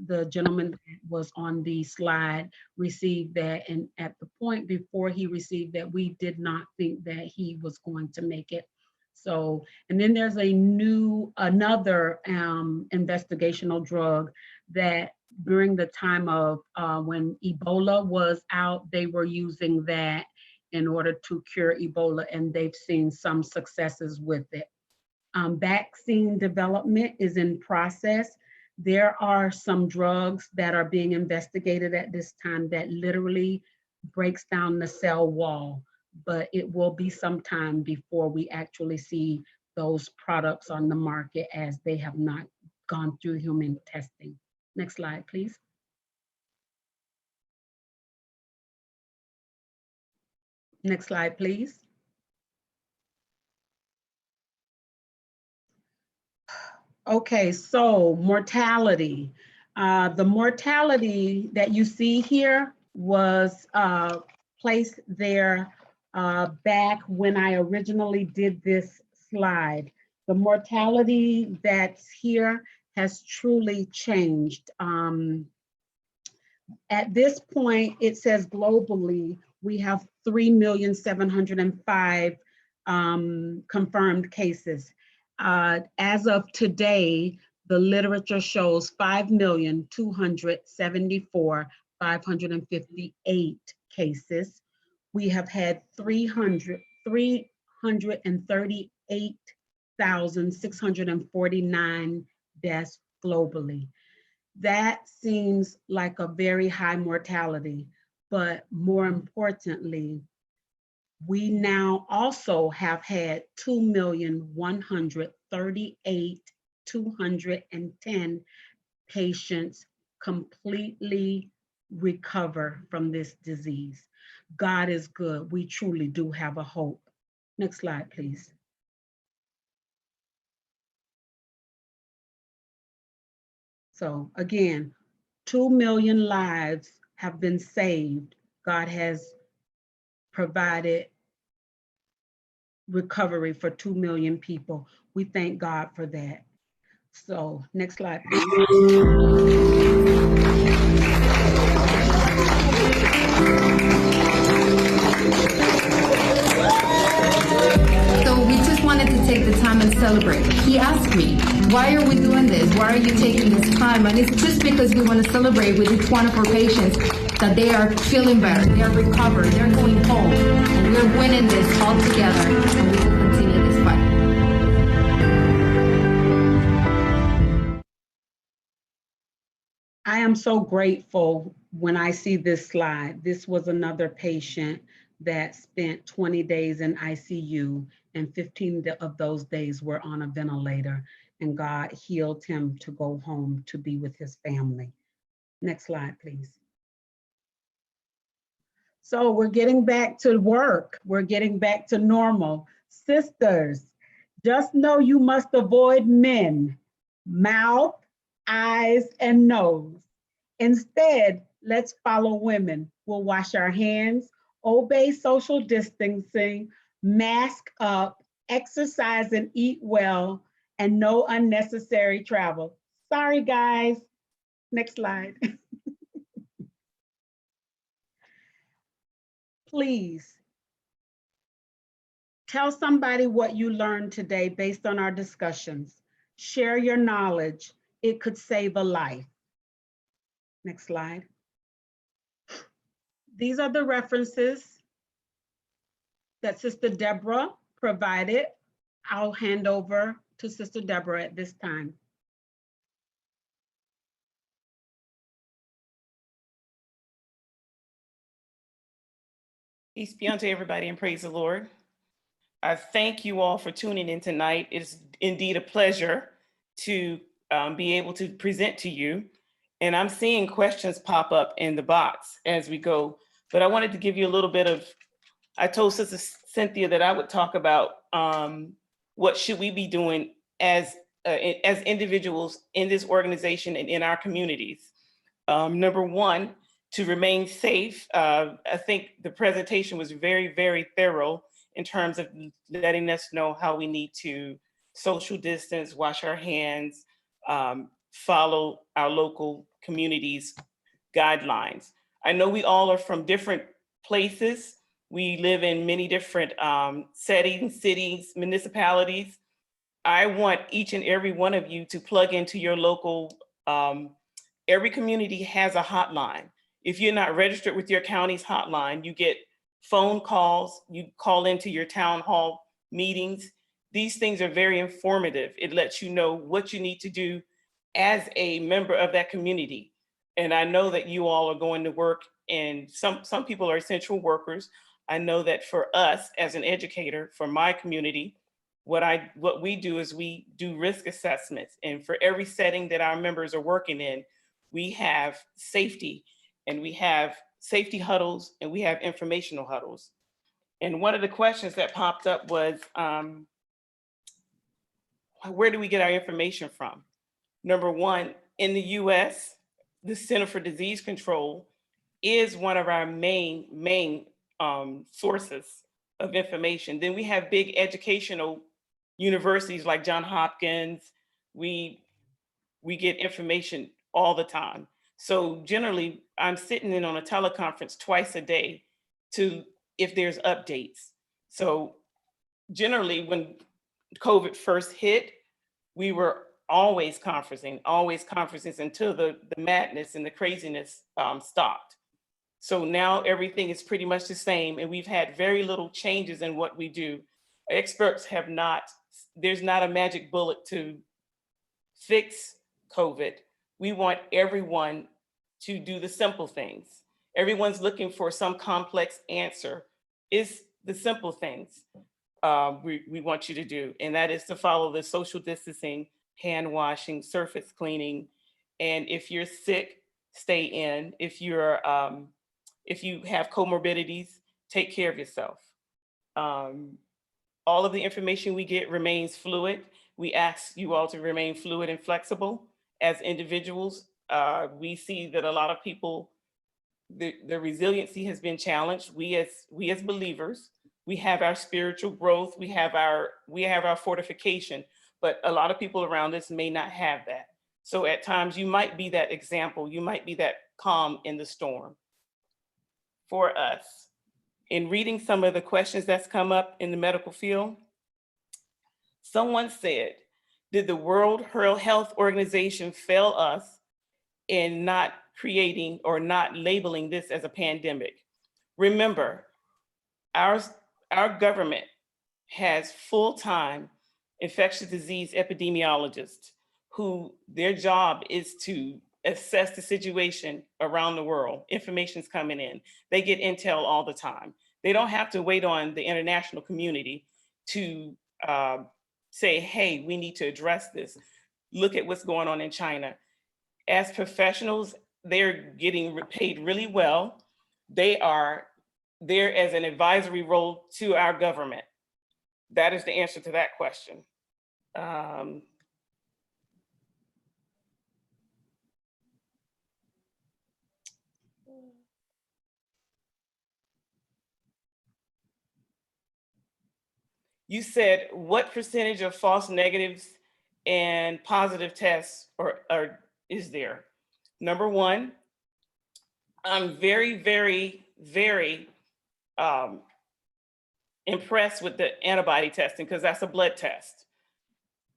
the gentleman that was on the slide received that, and at the point before he received that, we did not think that he was going to make it. So, and then there's another investigational drug that during the time of when Ebola was out, they were using that in order to cure Ebola, and they've seen some successes with it. Vaccine development is in process. There are some drugs that are being investigated at this time that literally breaks down the cell wall, but it will be some time before we actually see those products on the market, as they have not gone through human testing. Next slide, please. Next slide, please. Okay, so mortality. The mortality that you see here was placed there back when I originally did this slide. The mortality that's here has truly changed. At this point, it says globally, we have 3,705,000 confirmed cases. As of today, the literature shows 5,274,558 cases. We have had 338,649 deaths globally. That seems like a very high mortality, but more importantly, we now also have had 2,138,210 patients completely recover from this disease. God is good. We truly do have a hope. Next slide, please. So again, 2 million lives have been saved. God has provided recovery for 2 million people. We thank God for that. So next slide, please. So we just wanted to take the time and celebrate. He asked me, why are we doing this? Why are you taking this time? And it's just because we want to celebrate with each one of our patients that they are feeling better, they are recovered, they're going home, and we're winning this all together, and we will continue this fight. I am so grateful when I see this slide. This was another patient that spent 20 days in ICU, and 15 of those days were on a ventilator, and God healed him to go home to be with his family. Next slide, please. So we're getting back to work. We're getting back to normal. Sisters, just know you must avoid men, mouth, eyes, and nose. Instead, let's follow women. We'll wash our hands, obey social distancing, mask up, exercise and eat well, and no unnecessary travel. Sorry, guys. Next slide. Please tell somebody what you learned today based on our discussions. Share your knowledge. It could save a life. Next slide. These are the references that Sister Deborah provided. I'll hand over to Sister Deborah at this time. Peace be unto everybody and praise the Lord. I thank you all for tuning in tonight. It's indeed a pleasure to be able to present to you. And I'm seeing questions pop up in the box as we go, but I wanted to give you a little bit of, I told Sister Cynthia that I would talk about what should we be doing as as individuals in this organization and in our communities. Number one, to remain safe. I think the presentation was very, very thorough in terms of letting us know how we need to social distance, wash our hands, follow our local communities' guidelines. I know we all are from different places. We live in many different settings, cities, municipalities. I want each and every one of you to plug into your local, every community has a hotline. If you're not registered with your county's hotline, you get phone calls, you call into your town hall meetings. These things are very informative. It lets you know what you need to do as a member of that community. And I know that you all are going to work, and some people are essential workers. I know that for us as an educator, for my community, what we do is we do risk assessments. And for every setting that our members are working in, we have safety, and we have safety huddles, and we have informational huddles. And one of the questions that popped up was, where do we get our information from? Number one, in the US, the Center for Disease Control is one of our main sources of information. Then we have big educational universities like Johns Hopkins. We get information all the time. So generally, I'm sitting in on a teleconference twice a day if there's updates. So generally, when COVID first hit, we were always conferencing until the madness and the craziness stopped. So now everything is pretty much the same, and we've had very little changes in what we do. Experts there's not a magic bullet to fix COVID. We want everyone to do the simple things. Everyone's looking for some complex answer. It's the simple things we want you to do, and that is to follow the social distancing, hand washing, surface cleaning, and if you're sick, stay in. If you have comorbidities, take care of yourself. All of the information we get remains fluid. We ask you all to remain fluid and flexible. As individuals, we see that a lot of people, the resiliency has been challenged. We as believers, we have our spiritual growth, we have our fortification, but a lot of people around us may not have that. So at times you might be that example, you might be that calm in the storm. For us, in reading some of the questions that's come up in the medical field, someone said, did the World Health Organization fail us in not creating or not labeling this as a pandemic? Remember, our government has full-time infectious disease epidemiologists who their job is to assess the situation around the world. Information's coming in. They get intel all the time. They don't have to wait on the international community to say, hey, we need to address this. Look at what's going on in China. As professionals, they're getting paid really well. They are there as an advisory role to our government. That is the answer to that question. You said, what percentage of false negatives and positive tests is there? Number one, I'm very, very, very impressed with the antibody testing because that's a blood test.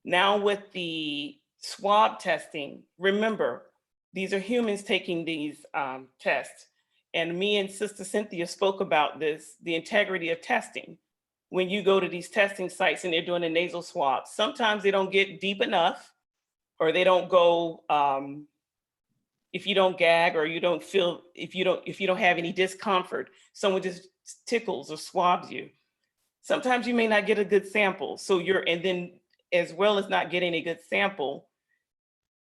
Now with the swab testing, remember, these are humans taking these tests. And me and Sister Cynthia spoke about this, the integrity of testing. When you go to these testing sites and they're doing a nasal swab, sometimes they don't get deep enough, or they don't go, if you don't gag or you don't feel, if you don't have any discomfort, someone just tickles or swabs you. Sometimes you may not get a good sample. And then as well as not getting a good sample,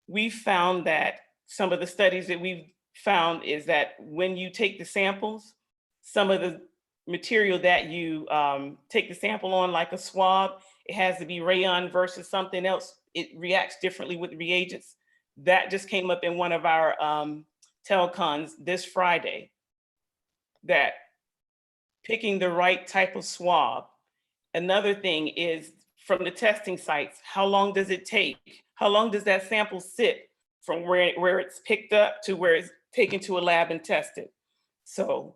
we found that some of the studies that we've found is that when you take the samples, some of the material that you take the sample on, like a swab, it has to be rayon versus something else. it reacts differently with reagents. That just came up in one of our telecons this Friday, that picking the right type of swab. Another thing is from the testing sites, how long does it take? How long does that sample sit from where it's picked up to where it's taken to a lab and tested? So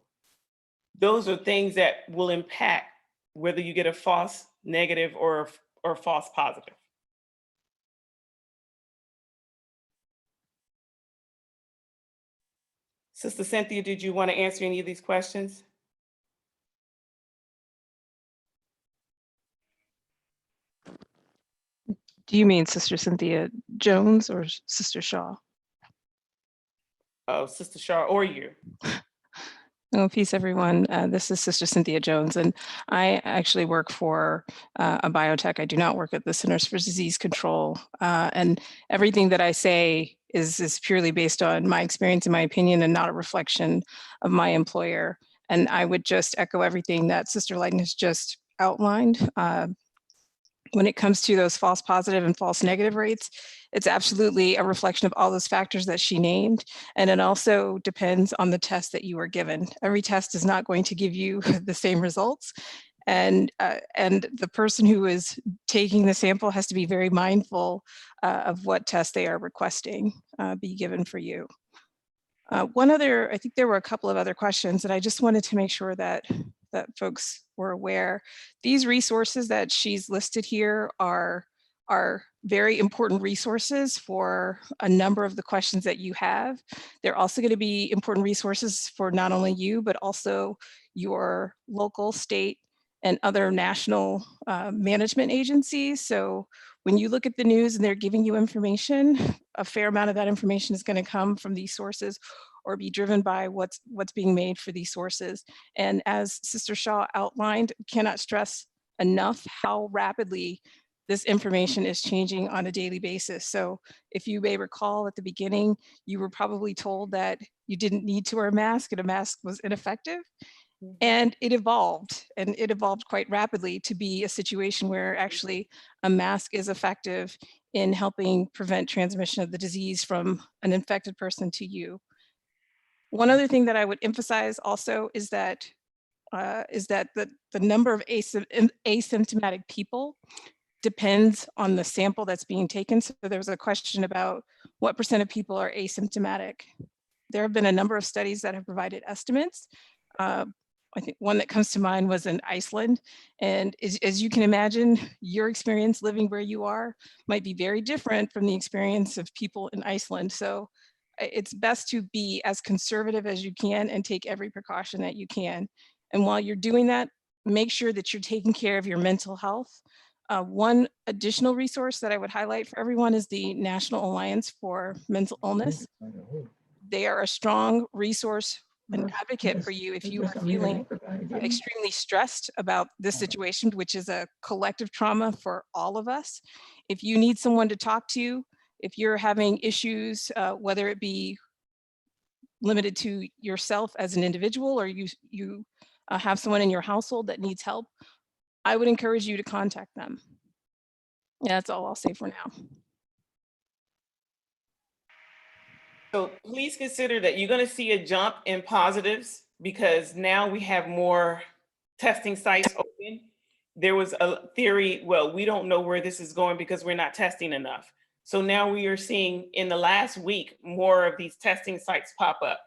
those are things that will impact whether you get a false negative or false positive. Sister Cynthia, did you want to answer any of these questions? Do you mean Sister Cynthia Jones or Sister Shaw? Oh, Sister Shaw or you. Oh, peace, everyone. This is Sister Cynthia Jones, and I actually work for a biotech. I do not work at the Centers for Disease Control, and everything that I say is purely based on my experience and my opinion and not a reflection of my employer. And I would just echo everything that Sister Lighten has just outlined. When it comes to those false positive and false negative rates, it's absolutely a reflection of all those factors that she named. And it also depends on the test that you were given. Every test is not going to give you the same results. And the person who is taking the sample has to be very mindful of what test they are requesting be given for you. I think there were a couple of other questions that I just wanted to make sure that folks were aware. These resources that she's listed here are very important resources for a number of the questions that you have. They're also going to be important resources for not only you, but also your local, state, and other national management agencies. So when you look at the news and they're giving you information, a fair amount of that information is going to come from these sources or be driven by what's being made for these sources. And as Sister Shaw outlined, cannot stress enough how rapidly this information is changing on a daily basis. So if you may recall at the beginning, you were probably told that you didn't need to wear a mask and a mask was ineffective. And it evolved quite rapidly to be a situation where actually a mask is effective in helping prevent transmission of the disease from an infected person to you. One other thing that I would emphasize also is that the number of asymptomatic people depends on the sample that's being taken. So there was a question about what % of people are asymptomatic. There have been a number of studies that have provided estimates. I think one that comes to mind was in Iceland. And as you can imagine, your experience living where you are might be very different from the experience of people in Iceland. So it's best to be as conservative as you can and take every precaution that you can. And while you're doing that, make sure that you're taking care of your mental health. One additional resource that I would highlight for everyone is the National Alliance for Mental Illness. They are a strong resource and advocate for you if you are feeling extremely stressed about this situation, which is a collective trauma for all of us. If you need someone to talk to, if you're having issues, whether it be limited to yourself as an individual or you have someone in your household that needs help, I would encourage you to contact them. Yeah, that's all I'll say for now. So please consider that you're going to see a jump in positives because now we have more testing sites open. There was a theory, well, we don't know where this is going because we're not testing enough. So now we are seeing in the last week, more of these testing sites pop up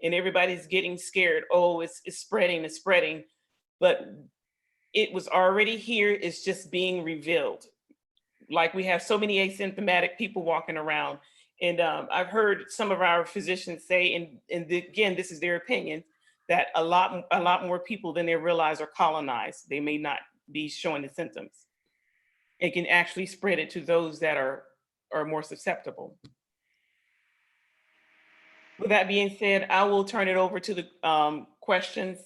and everybody's getting scared. Oh, it's spreading, it's spreading. But it was already here, it's just being revealed. Like we have so many asymptomatic people walking around. And I've heard some of our physicians say, and again, this is their opinion, that a lot more people than they realize are colonized. They may not be showing the symptoms. It can actually spread it to those that are more susceptible. With that being said, I will turn it over to the questions.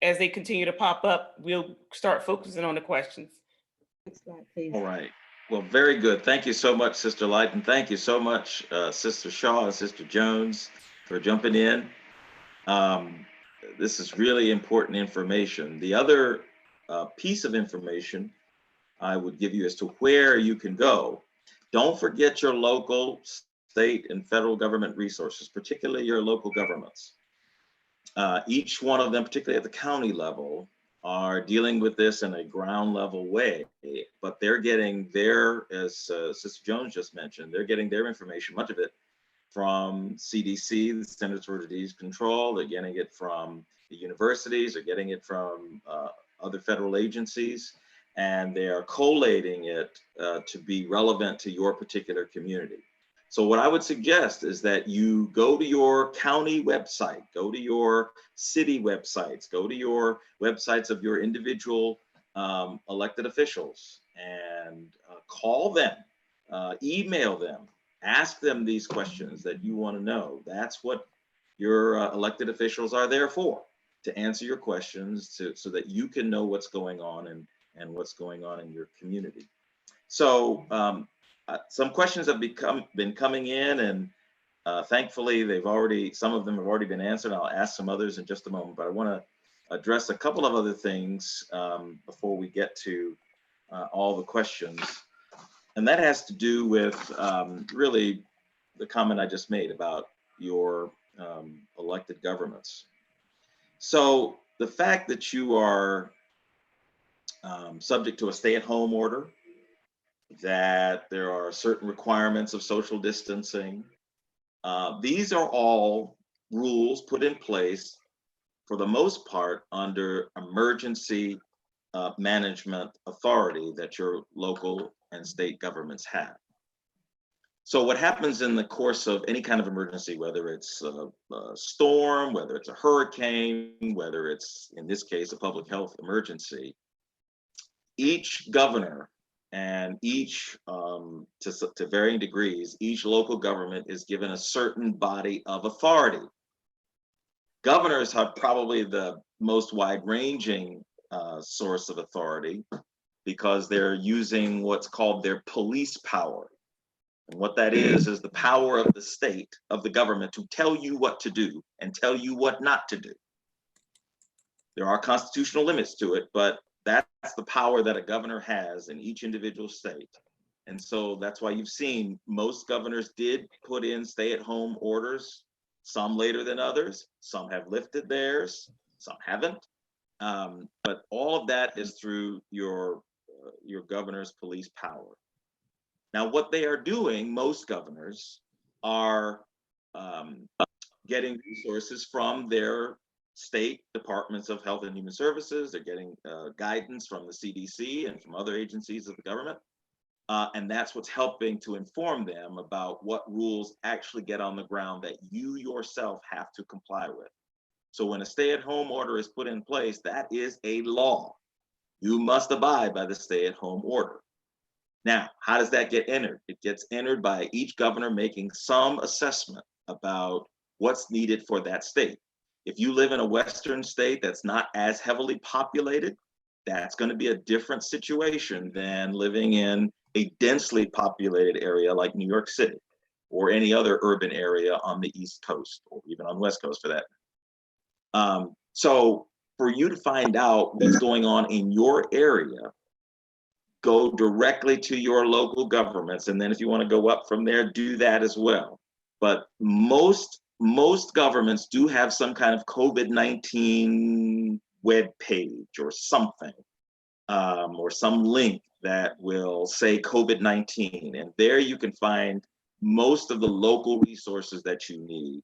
As they continue to pop up, we'll start focusing on the questions. Next slide, please. All right. Well, very good. Thank you so much, Sister Lighten. Thank you so much, Sister Shaw and Sister Jones, for jumping in. This is really important information. The other piece of information I would give you as to where you can go don't forget your local, state, and federal government resources, particularly your local governments. Each one of them, particularly at the county level, are dealing with this in a ground level way, but they're getting their, as Sister Jones just mentioned, they're getting their information, much of it, from CDC, the Centers for Disease Control. They're getting it from the universities, they're getting it from other federal agencies, and they are collating it to be relevant to your particular community. So what I would suggest is that you go to your county website, go to your city websites, go to your websites of your individual elected officials, and call them, email them, ask them these questions that you want to know. That's what your elected officials are there for, to answer your questions, so that you can know what's going on and what's going on in your community. So some questions have been coming in, and thankfully some of them have already been answered. I'll ask some others in just a moment, but I want to address a couple of other things before we get to all the questions. And that has to do with really the comment I just made about your elected governments. So the fact that you are subject to a stay-at-home order, that there are certain requirements of social distancing, these are all rules put in place for the most part under emergency management authority that your local and state governments have. So what happens in the course of any kind of emergency, whether it's a storm, whether it's a hurricane, whether it's, in this case, a public health emergency, each governor and each, to varying degrees, each local government is given a certain body of authority. Governors have probably the most wide-ranging source of authority, because they're using what's called their police power. And what that is the power of the state, of the government, to tell you what to do and tell you what not to do. There are constitutional limits to it, but that's the power that a governor has in each individual state. And so that's why you've seen most governors did put in stay-at-home orders, some later than others, some have lifted theirs, some haven't. But all of that is through your governor's police power. Now, what they are doing, most governors are getting resources from their state departments of health and human services. They're getting guidance from the CDC and from other agencies of the government. And that's what's helping to inform them about what rules actually get on the ground that you yourself have to comply with. So when a stay-at-home order is put in place, that is a law. You must abide by the stay-at-home order. Now, how does that get entered? It gets entered by each governor making some assessment about what's needed for that state. If you live in a Western state that's not as heavily populated, that's going to be a different situation than living in a densely populated area like New York City or any other urban area on the East Coast, or even on West Coast for that. So for you to find out what's going on in your area, go directly to your local governments. And then if you want to go up from there, do that as well. But most governments do have some kind of COVID-19 web page or something, or some link that will say COVID-19. And there you can find most of the local resources that you need.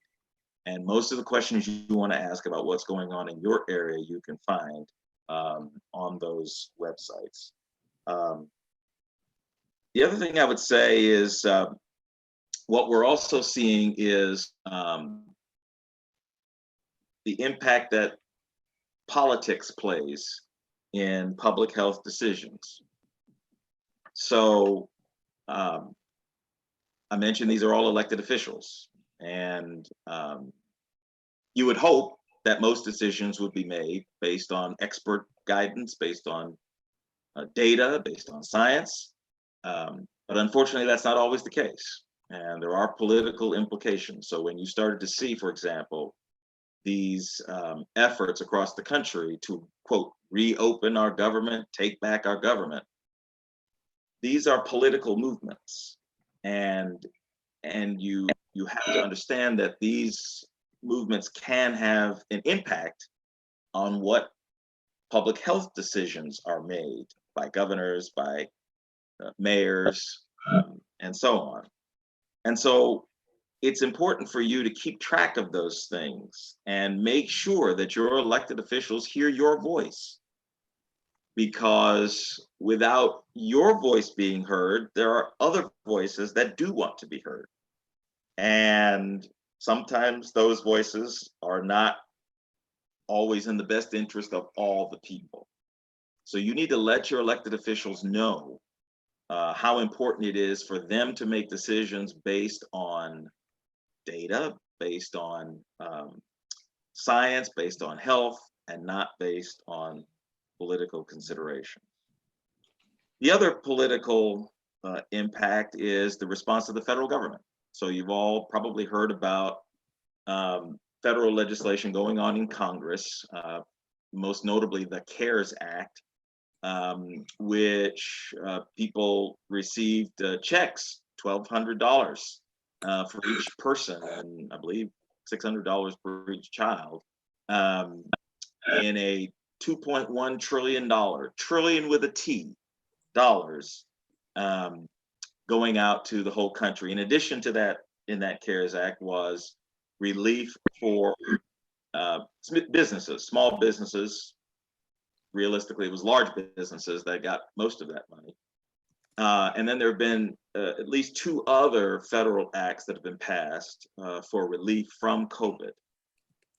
And most of the questions you want to ask about what's going on in your area, you can find on those websites. The other thing I would say is what we're also seeing is the impact that politics plays in public health decisions. So I mentioned these are all elected officials, and you would hope that most decisions would be made based on expert guidance, based on data, based on science. But unfortunately, that's not always the case. And there are political implications. So when you started to see, for example, these efforts across the country to, quote, reopen our government, take back our government, these are political movements. and you have to understand that these movements can have an impact on what public health decisions are made by governors, by mayors, and so on. And so it's important for you to keep track of those things and make sure that your elected officials hear your voice. Because without your voice being heard, there are other voices that do want to be heard. And sometimes those voices are not always in the best interest of all the people. So you need to let your elected officials know how important it is for them to make decisions based on data, based on science, based on health, and not based on political consideration. The other political impact is the response of the federal government. So you've all probably heard about federal legislation going on in Congress, most notably the CARES Act, which people received checks, $1,200 for each person, and I believe $600 per each child, in a $2.1 trillion, trillion with a T, dollars, going out to the whole country. In addition to that, in that CARES Act was relief for businesses, small businesses. Realistically, it was large businesses that got most of that money. And then there have been at least 2 other federal acts that have been passed for relief from COVID.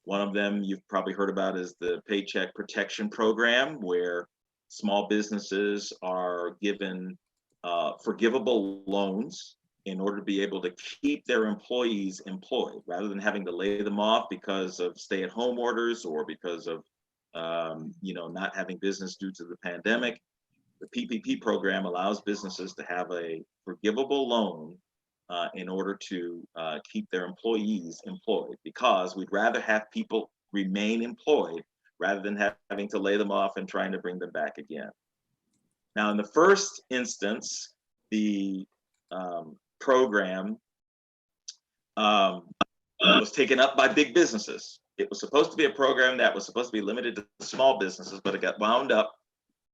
One of them you've probably heard about is the Paycheck Protection Program, where small businesses are given forgivable loans in order to be able to keep their employees employed, rather than having to lay them off because of stay-at-home orders or because of not having business due to the pandemic. The PPP program allows businesses to have a forgivable loan in order to keep their employees employed, because we'd rather have people remain employed rather than having to lay them off and trying to bring them back again. Now, in the first instance, the program was taken up by big businesses. It was supposed to be a program that was supposed to be limited to small businesses, but it got wound up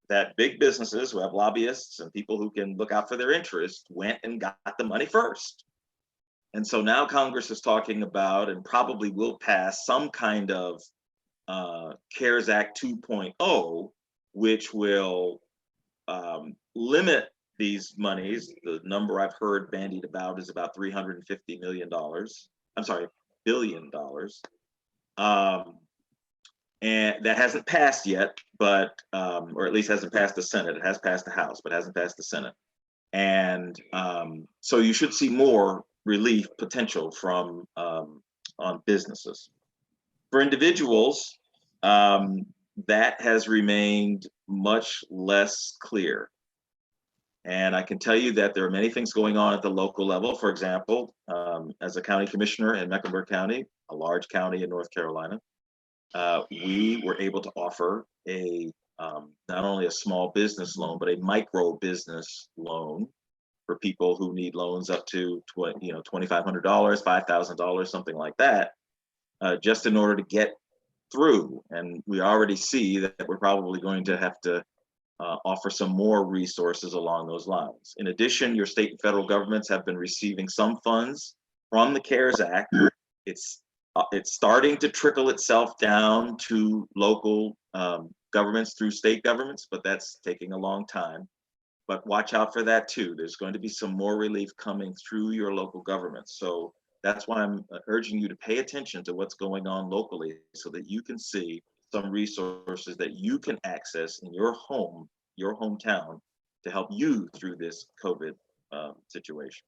that big businesses who have lobbyists and people who can look out for their interests went and got the money first. And so now Congress is talking about, and probably will pass, some kind of CARES Act 2.0, which will limit these monies. The number I've heard bandied about is about $350 million. I'm sorry, $billion. And that hasn't passed yet, but or at least hasn't passed the Senate. It has passed the House, but hasn't passed the Senate. And so you should see more relief potential from on businesses. For individuals, that has remained much less clear. And I can tell you that there are many things going on at the local level. For example, as a county commissioner in Mecklenburg County, a large county in North Carolina, we were able to offer a not only a small business loan, but a micro business loan for people who need loans up to $2,500, $5,000, something like that, just in order to get through. And we already see that we're probably going to have to offer some more resources along those lines. In addition, your state and federal governments have been receiving some funds from the CARES Act. It's starting to trickle itself down to local governments through state governments, but that's taking a long time. But watch out for that too. There's going to be some more relief coming through your local government. So that's why I'm urging you to pay attention to what's going on locally, so that you can see some resources that you can access in your home, your hometown, to help you through this COVID situation.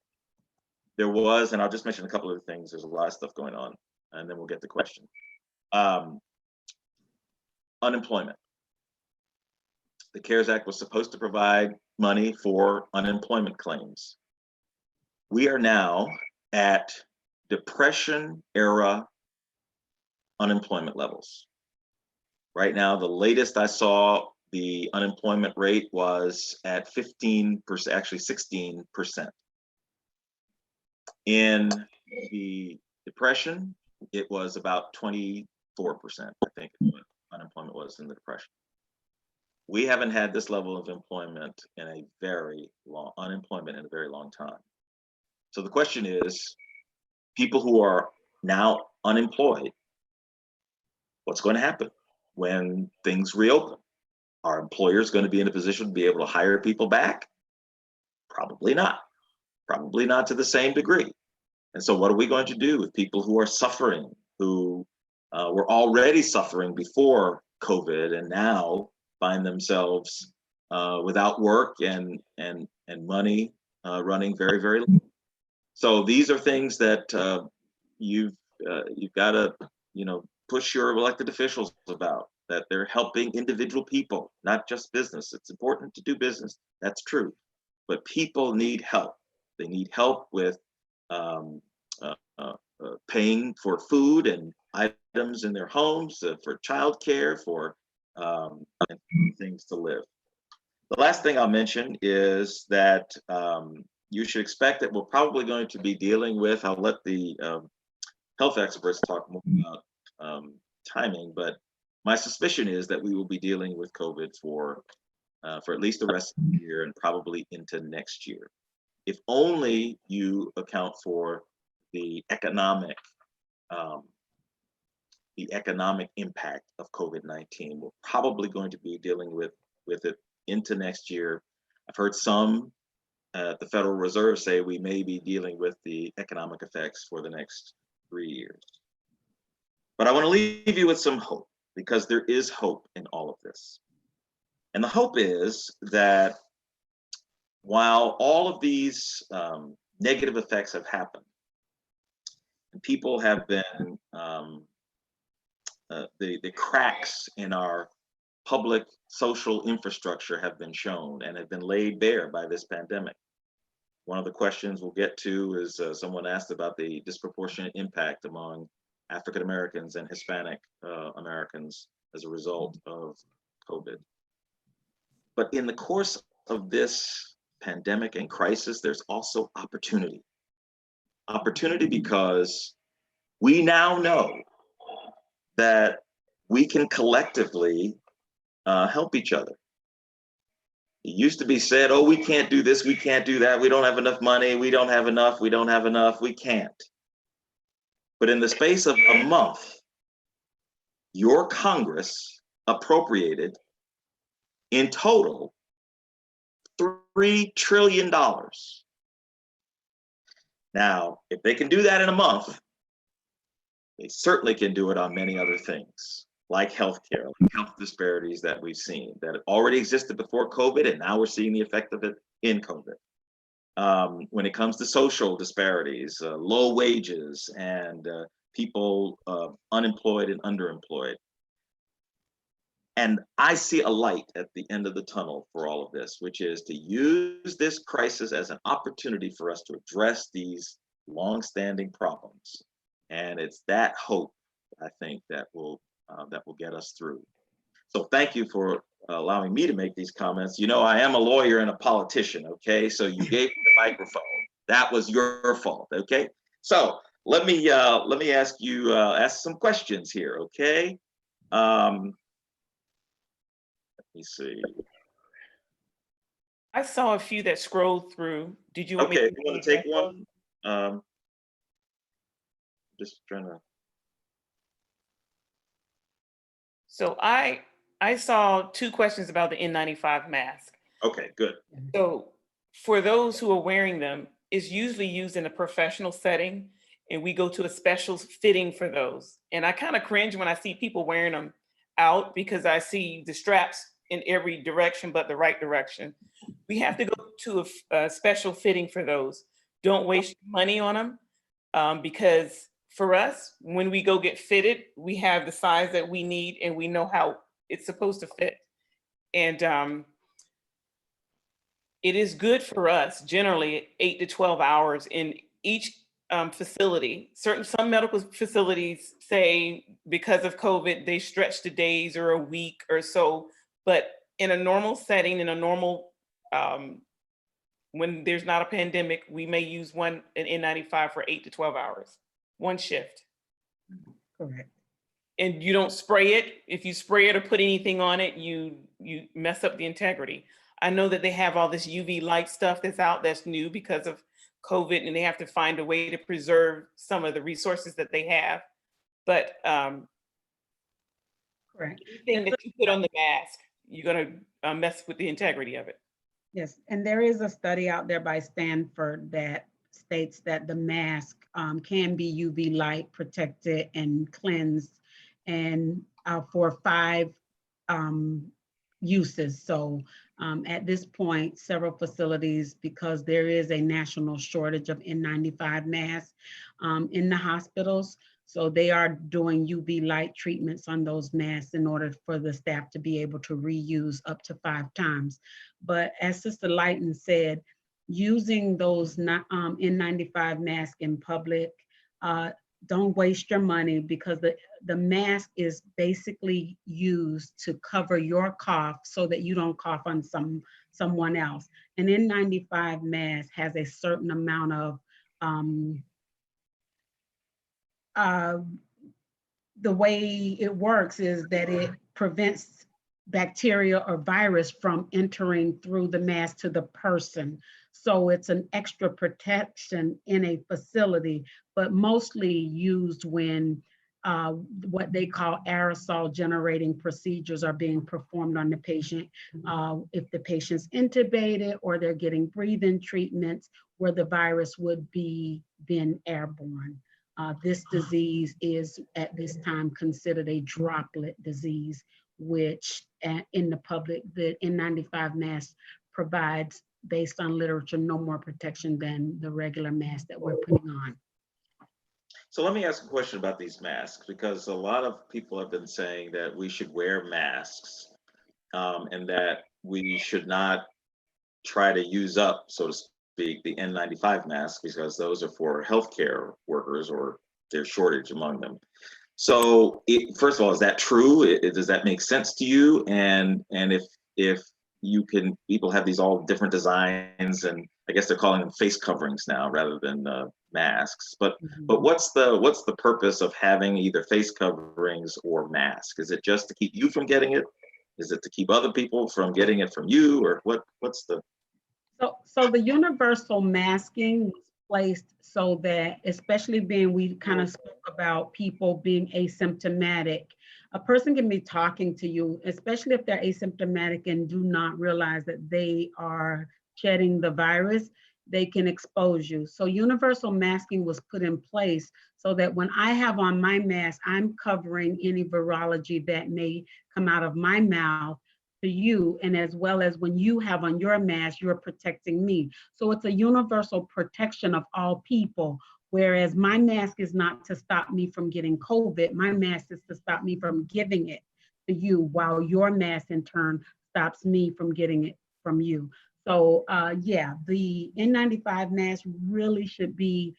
There was, and I'll just mention a couple of things, there's a lot of stuff going on, and then we'll get to questions. Unemployment. The CARES Act was supposed to provide money for unemployment claims. We are now at Depression era unemployment levels. Right now, the latest I saw, the unemployment rate was at 15%, actually 16%. In the Depression, it was about 24%, I think, what unemployment was in the Depression. We haven't had this level of unemployment in a very long time. So the question is, people who are now unemployed, what's going to happen when things reopen? Are employers going to be in a position to be able to hire people back? Probably not. Probably not to the same degree. And so what are we going to do with people who are suffering, who were already suffering before COVID and now find themselves without work and money running very, very low? So these are things that you've got to, push your elected officials about, that they're helping individual people, not just business. It's important to do business, that's true, but people need help. They need help with paying for food and items in their homes, for childcare, for things to live. The last thing I'll mention is that you should expect that we're probably going to be dealing with, I'll let the health experts talk more about timing, but my suspicion is that we will be dealing with COVID for at least the rest of the year and probably into next year. If only you account for the economic impact of COVID-19. We're probably going to be dealing with it into next year. I've heard some at the Federal Reserve say we may be dealing with the economic effects for the next 3 years. But I want to leave you with some hope, because there is hope in all of this. And the hope is that while all of these negative effects have happened, and people have been, the cracks in our public social infrastructure have been shown and have been laid bare by this pandemic. One of the questions we'll get to is someone asked about the disproportionate impact among African Americans and Hispanic Americans as a result of COVID. But in the course of this pandemic and crisis, there's also opportunity. Opportunity because we now know that we can collectively help each other. It used to be said, oh, we can't do this, we can't do that, we don't have enough money, we don't have enough, we can't. But in the space of a month, your Congress appropriated in total $3 trillion. Now, if they can do that in a month, they certainly can do it on many other things, like healthcare, like health disparities that we've seen, that already existed before COVID, and now we're seeing the effect of it in COVID. When it comes to social disparities, low wages, and people unemployed and underemployed. And I see a light at the end of the tunnel for all of this, which is to use this crisis as an opportunity for us to address these longstanding problems. And it's that hope, I think, that will get us through. So thank you for allowing me to make these comments. You know, I am a lawyer and a politician, okay? So you gave me the microphone. That was your fault, okay? So let me ask you ask some questions here, okay? Let me see. I saw a few that scrolled through. Did you want me Okay, to you want to take one? Just trying to. So I saw 2 questions about the N95 mask. Okay, good. So for those who are wearing them, it's usually used in a professional setting, and we go to a special fitting for those. And I kind of cringe when I see people wearing them out, because I see the straps in every direction but the right direction. We have to go to a special fitting for those. Don't waste money on them, because for us, when we go get fitted, we have the size that we need and we know how it's supposed to fit. And it is good for us, generally 8 to 12 hours in each facility. Some medical facilities say because of COVID, they stretch to days or a week or so, but in a normal setting, in a normal when there's not a pandemic, we may use an N95 for 8 to 12 hours, one shift. Correct. And you don't spray it. If you spray it or put anything on it, you mess up the integrity. I know that they have all this UV light stuff that's out that's new because of COVID, and they have to find a way to preserve some of the resources that they have. But correct. Anything that you put on the mask, you're gonna mess with the integrity of it. Yes, and there is a study out there by Stanford that states that the mask can be UV light protected and cleansed, and for 5 uses. So at this point, several facilities, because there is a national shortage of N95 masks in the hospitals, so they are doing UV light treatments on those masks in order for the staff to be able to reuse up to 5 times. But as Sister Lighton said, using those N95 masks in public, don't waste your money, because the mask is basically used to cover your cough so that you don't cough on someone else. An N95 mask has a certain amount of the way it works is that it prevents bacteria or virus from entering through the mask to the person. So it's an extra protection in a facility, but mostly used when what they call aerosol generating procedures are being performed on the patient. If the patient's intubated or they're getting breathing treatments where the virus would be then airborne. This disease is at this time considered a droplet disease, which in the public, the N95 mask provides, based on literature, no more protection than the regular mask that we're putting on. So let me ask a question about these masks, because a lot of people have been saying that we should wear masks and that we should not try to use up, so to speak, the N95 masks, because those are for healthcare workers or there's shortage among them. So first of all, is that true? Does that make sense to you? And if you can, people have these all different designs, and I guess they're calling them face coverings now rather than masks. But what's the purpose of having either face coverings or masks? Is it just to keep you from getting it? Is it to keep other people from getting it from you, or what's the? So the universal masking was placed so that, especially being, we kind of spoke about people being asymptomatic. A person can be talking to you, especially if they're asymptomatic and do not realize that they are shedding the virus, they can expose you. So universal masking was put in place so that when I have on my mask, I'm covering any virology that may come out of my mouth to you, and as well as when you have on your mask, you're protecting me. So it's a universal protection of all people. Whereas my mask is not to stop me from getting COVID, my mask is to stop me from giving it to you, while your mask in turn stops me from getting it from you. So yeah, the N95 mask really should be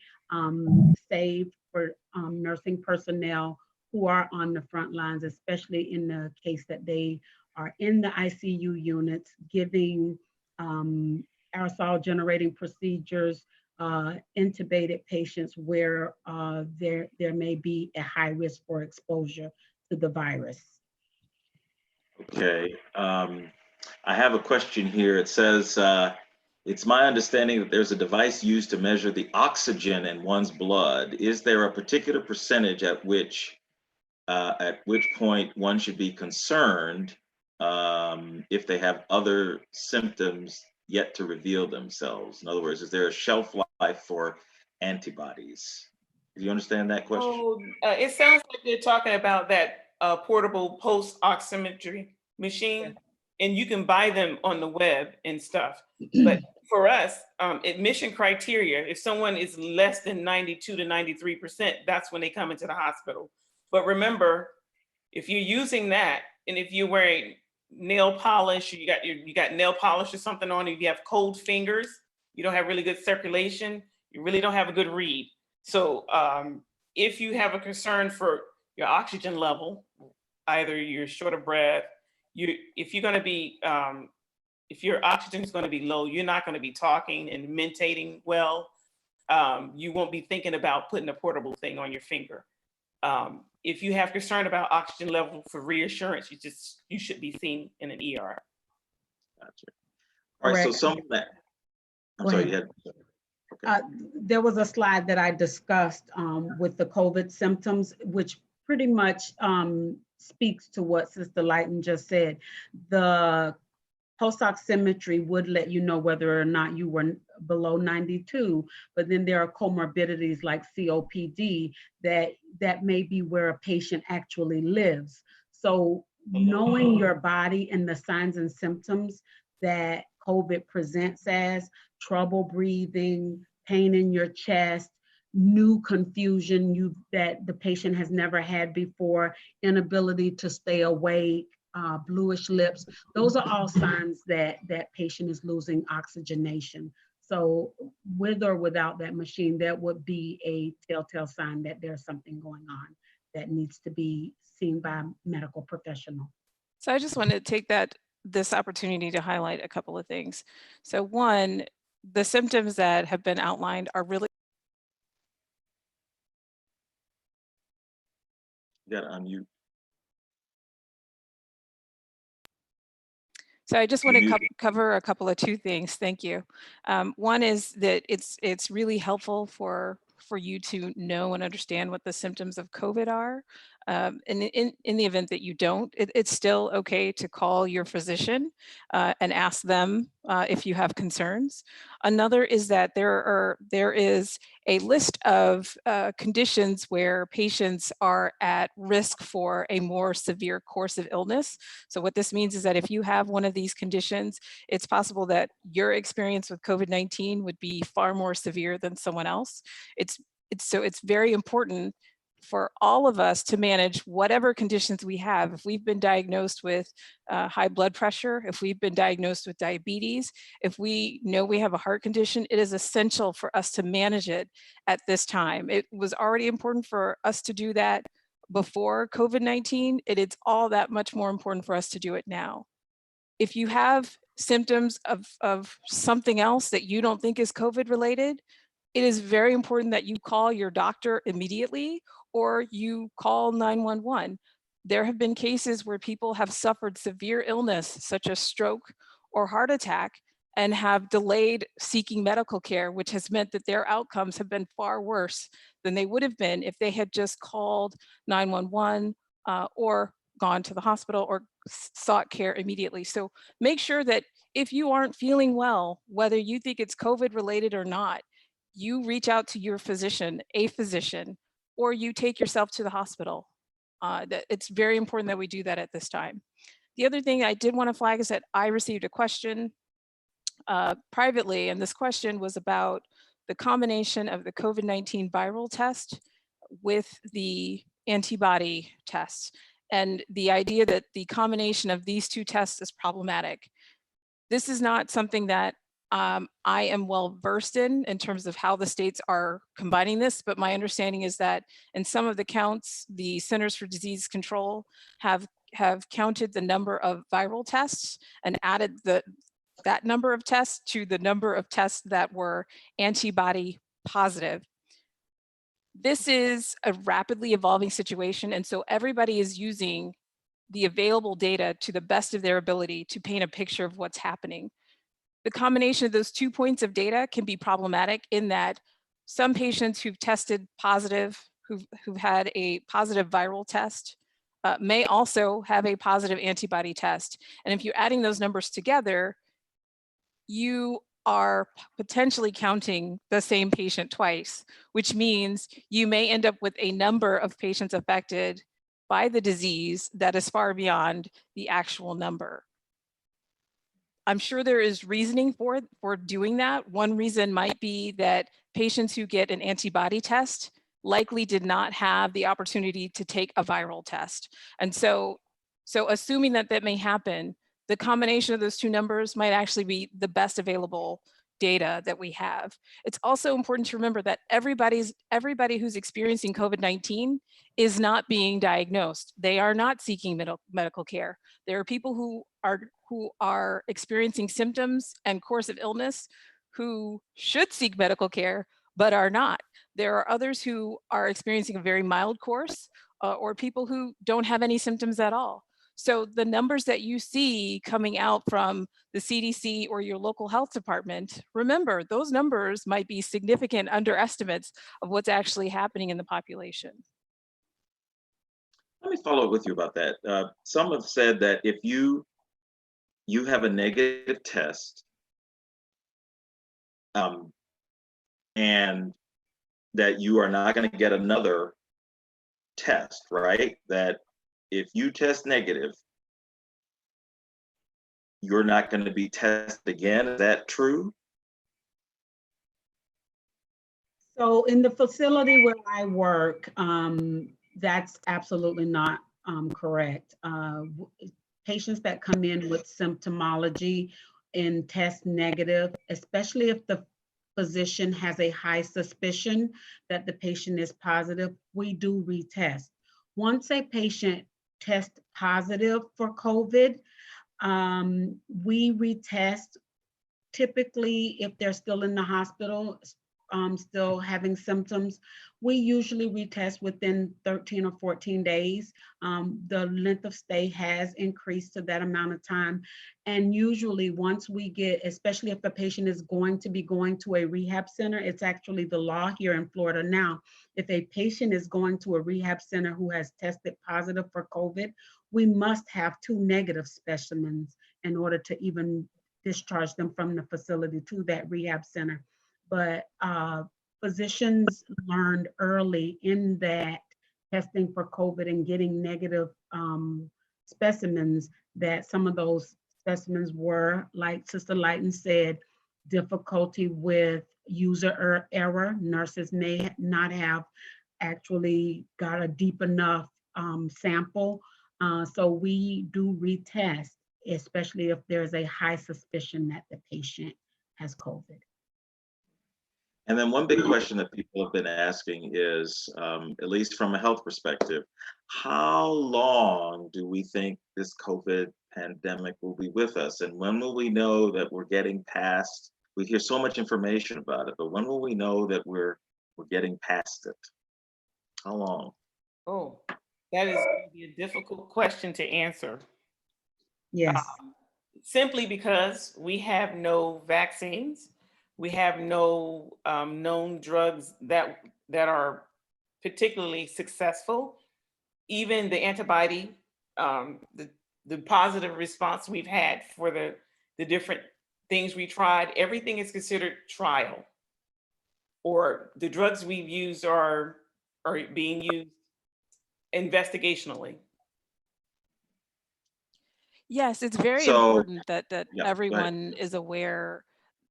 saved for nursing personnel who are on the front lines, especially in the case that they are in the ICU units, giving aerosol generating procedures, intubated patients where there may be a high risk for exposure to the virus. Okay, I have a question here. It says, it's my understanding that there's a device used to measure the oxygen in one's blood. Is there a particular percentage at which point one should be concerned if they have other symptoms yet to reveal themselves? In other words, is there a shelf life for antibodies? Do you understand that question? Oh, it sounds like they're talking about that portable pulse oximetry machine, and you can buy them on the web and stuff. But for us, admission criteria, if someone is less than 92 to 93%, that's when they come into the hospital. But remember, if you're using that, and if you're wearing nail polish, you got nail polish or something on, if you have cold fingers, you don't have really good circulation, you really don't have a good read. So if you have a concern for your oxygen level, either you're short of breath, if you're going to be If your oxygen is going to be low, you're not going to be talking and mentating well. You won't be thinking about putting a portable thing on your finger. If you have concern about oxygen level for reassurance, you should be seen in an ER. Gotcha. All right, so Correct. some of that. I'm Go sorry, ahead. you had. There was a slide that I discussed with the COVID symptoms, which pretty much speaks to what Sister Lighton just said. The pulse oximetry would let you know whether or not you were below 92, but then there are comorbidities like COPD that may be where a patient actually lives. So knowing your body and the signs and symptoms that COVID presents as trouble breathing, pain in your chest, new confusion that the patient has never had before, inability to stay awake, bluish lips, those are all signs that that patient is losing oxygenation. So with or without that machine, that would be a telltale sign that there's something going on that needs to be seen by a medical professional. So I just wanted to take this opportunity to highlight a couple of things. So one, the symptoms that have been outlined are really. You got to unmute. So I just want to cover a couple of two things. Thank you. One is that it's really helpful for you to know and understand what the symptoms of COVID are. And in the event that you don't, it's still okay to call your physician and ask them if you have concerns. Another is that there is a list of conditions where patients are at risk for a more severe course of illness. So what this means is that if you have one of these conditions, it's possible that your experience with COVID-19 would be far more severe than someone else. So it's very important for all of us to manage whatever conditions we have. If we've been diagnosed with high blood pressure, if we've been diagnosed with diabetes, if we know we have a heart condition, it is essential for us to manage it at this time. It was already important for us to do that before COVID-19. It's all that much more important for us to do it now. If you have symptoms of something else that you don't think is COVID related, it is very important that you call your doctor immediately or you call 911. There have been cases where people have suffered severe illness, such as stroke or heart attack, and have delayed seeking medical care, which has meant that their outcomes have been far worse than they would have been if they had just called 911 or gone to the hospital or sought care immediately. So make sure that if you aren't feeling well, whether you think it's COVID related or not, you reach out to your physician, or you take yourself to the hospital. It's very important that we do that at this time. The other thing I did want to flag is that I received a question privately, and this question was about the combination of the COVID-19 viral test with the antibody test, and the idea that the combination of these two tests is problematic. This is not something that I am well versed in terms of how the states are combining this, but my understanding is that in some of the counts, the Centers for Disease Control have counted the number of viral tests and added that number of tests to the number of tests that were antibody positive. This is a rapidly evolving situation, and so everybody is using the available data to the best of their ability to paint a picture of what's happening. The combination of those 2 points of data can be problematic in that some patients who've tested positive, who've had a positive viral test, may also have a positive antibody test. And if you're adding those numbers together, you are potentially counting the same patient twice, which means you may end up with a number of patients affected by the disease that is far beyond the actual number. I'm sure there is reasoning for doing that. One reason might be that patients who get an antibody test likely did not have the opportunity to take a viral test. And so assuming that may happen, the combination of those two numbers might actually be the best available data that we have. It's also important to remember that everybody who's experiencing COVID-19 is not being diagnosed. They are not seeking medical care. There are people who who are experiencing symptoms and course of illness who should seek medical care, but are not. There are others who are experiencing a very mild course or people who don't have any symptoms at all. So the numbers that you see coming out from the CDC or your local health department, remember, those numbers might be significant underestimates of what's actually happening in the population. Let me follow up with you about that. Some have said that if you have a negative test, and that you are not going to get another test, right? That if you test negative, you're not going to be tested again. Is that true? So in the facility where I work, that's absolutely not correct. Patients that come in with symptomology and test negative, especially if the physician has a high suspicion that the patient is positive, we do retest. Once a patient tests positive for COVID, we retest. Typically, if they're still in the hospital, still having symptoms, we usually retest within 13 or 14 days. The length of stay has increased to that amount of time. And usually once we get, especially if the patient is going to be going to a rehab center, it's actually the law here in Florida now. If a patient is going to a rehab center who has tested positive for COVID, we must have 2 negative specimens in order to even discharge them from the facility to that rehab center. But physicians learned early in that testing for COVID and getting negative specimens that some of those specimens were, like Sister Lighton said, difficulty with user error. Nurses may not have actually got a deep enough sample. So we do retest, especially if there's a high suspicion that the patient has COVID. And then one big question that people have been asking is, at least from a health perspective, how long do we think this COVID pandemic will be with us? And when will we know that we're getting past, we hear so much information about it, but when will we know that we're getting past it? How long? Oh, that is going to be a difficult question to answer. Yes. Simply because we have no vaccines. We have no known drugs that are particularly successful. Even the antibody, the positive response we've had for the different things we tried, everything is considered trial. Or the drugs we've used are being used investigationally. Yes, it's very important that everyone is aware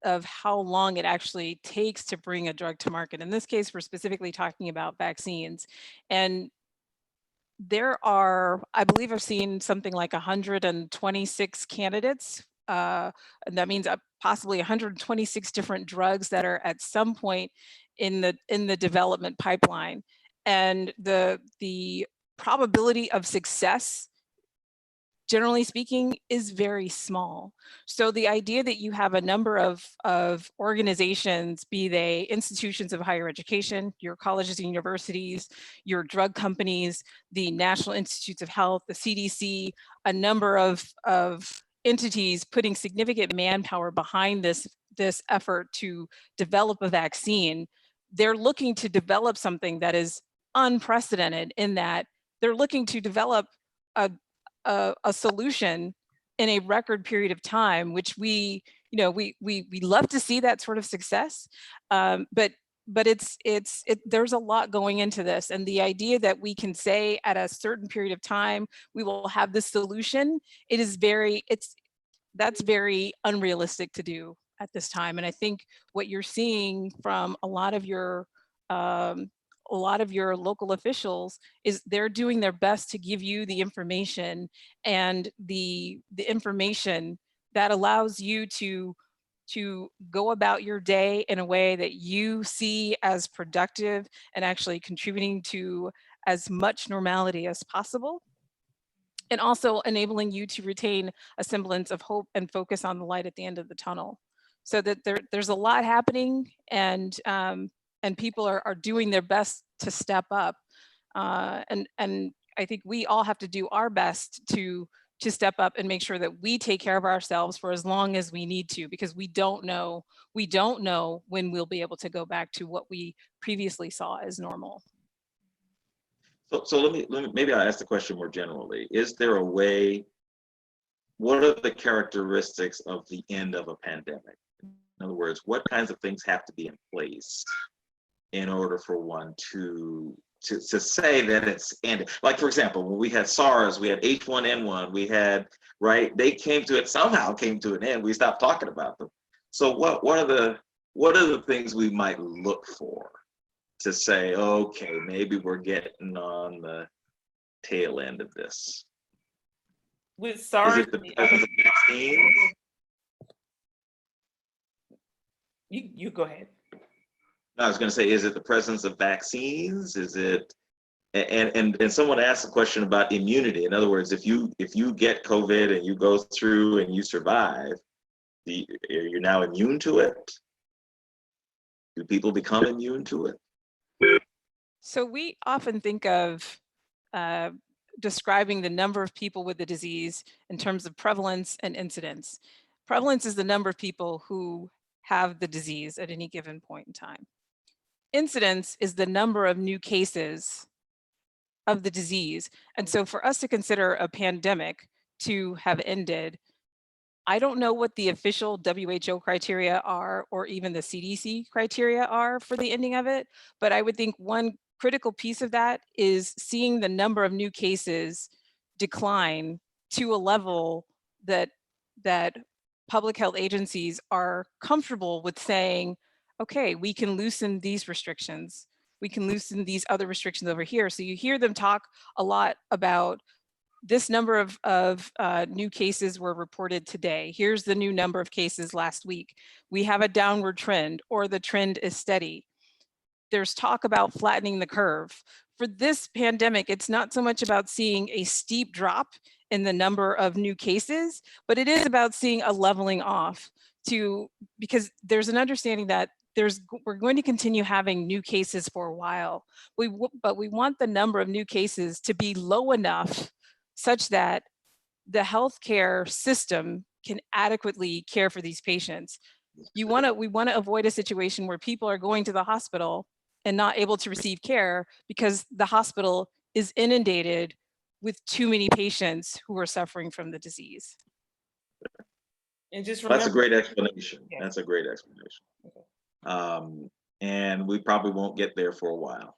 of how long it actually takes to bring a drug to market. In this case, we're specifically talking about vaccines. And there are, I believe I've seen something like 126 candidates. And that means possibly 126 different drugs that are at some point in the development pipeline. And the probability of success, generally speaking, is very small. So the idea that you have a number of organizations, be they institutions of higher education, your colleges and universities, your drug companies, the National Institutes of Health, the CDC, a number of entities putting significant manpower behind this effort to develop a vaccine, they're looking to develop something that is unprecedented in that they're looking to develop a solution in a record period of time, which we love to see that sort of success, but there's a lot going into this, and the idea that we can say at a certain period of time we will have this solution, that's very unrealistic to do at this time. And I think what you're seeing from a lot of your local officials is they're doing their best to give you the information and the information that allows you to go about your day in a way that you see as productive and actually contributing to as much normality as possible. and also enabling you to retain a semblance of hope and focus on the light at the end of the tunnel. So that there's a lot happening, and people are doing their best to step up. And I think we all have to do our best to step up and make sure that we take care of ourselves for as long as we need to, because we don't know when we'll be able to go back to what we previously saw as normal. So let me maybe I'll ask the question more generally. Is there a way, what are the characteristics of the end of a pandemic? In other words, what kinds of things have to be in place in order for one to say that it's ended? Like, for example, when we had SARS, we had H1N1, we had, right? They somehow came to an end. We stopped talking about them. So what are the things we might look for to say, okay, maybe we're getting on the tail end of this? With SARS, is it the presence of vaccines? You go ahead. I was going to say, is it the presence of vaccines? Is it, and someone asked a question about immunity. In other words, if you get COVID and you go through and you survive, you're now immune to it? Do people become immune to it? So we often think of describing the number of people with the disease in terms of prevalence and incidence. Prevalence is the number of people who have the disease at any given point in time. Incidence is the number of new cases of the disease. And so for us to consider a pandemic to have ended, I don't know what the official WHO criteria are, or even the CDC criteria are for the ending of it, but I would think one critical piece of that is seeing the number of new cases decline to a level that public health agencies are comfortable with saying, okay, we can loosen these restrictions. We can loosen these other restrictions over here. So you hear them talk a lot about this number of new cases were reported today. Here's the new number of cases last week. We have a downward trend, or the trend is steady. There's talk about flattening the curve. For this pandemic, it's not so much about seeing a steep drop in the number of new cases, but it is about seeing a leveling off, because there's an understanding that we're going to continue having new cases for a while. But we want the number of new cases to be low enough such that the healthcare system can adequately care for these patients. We want to avoid a situation where people are going to the hospital and not able to receive care because the hospital is inundated with too many patients who are suffering from the disease. And just remember, that's a great explanation. Yeah. That's a great explanation. Okay. And we probably won't get there for a while.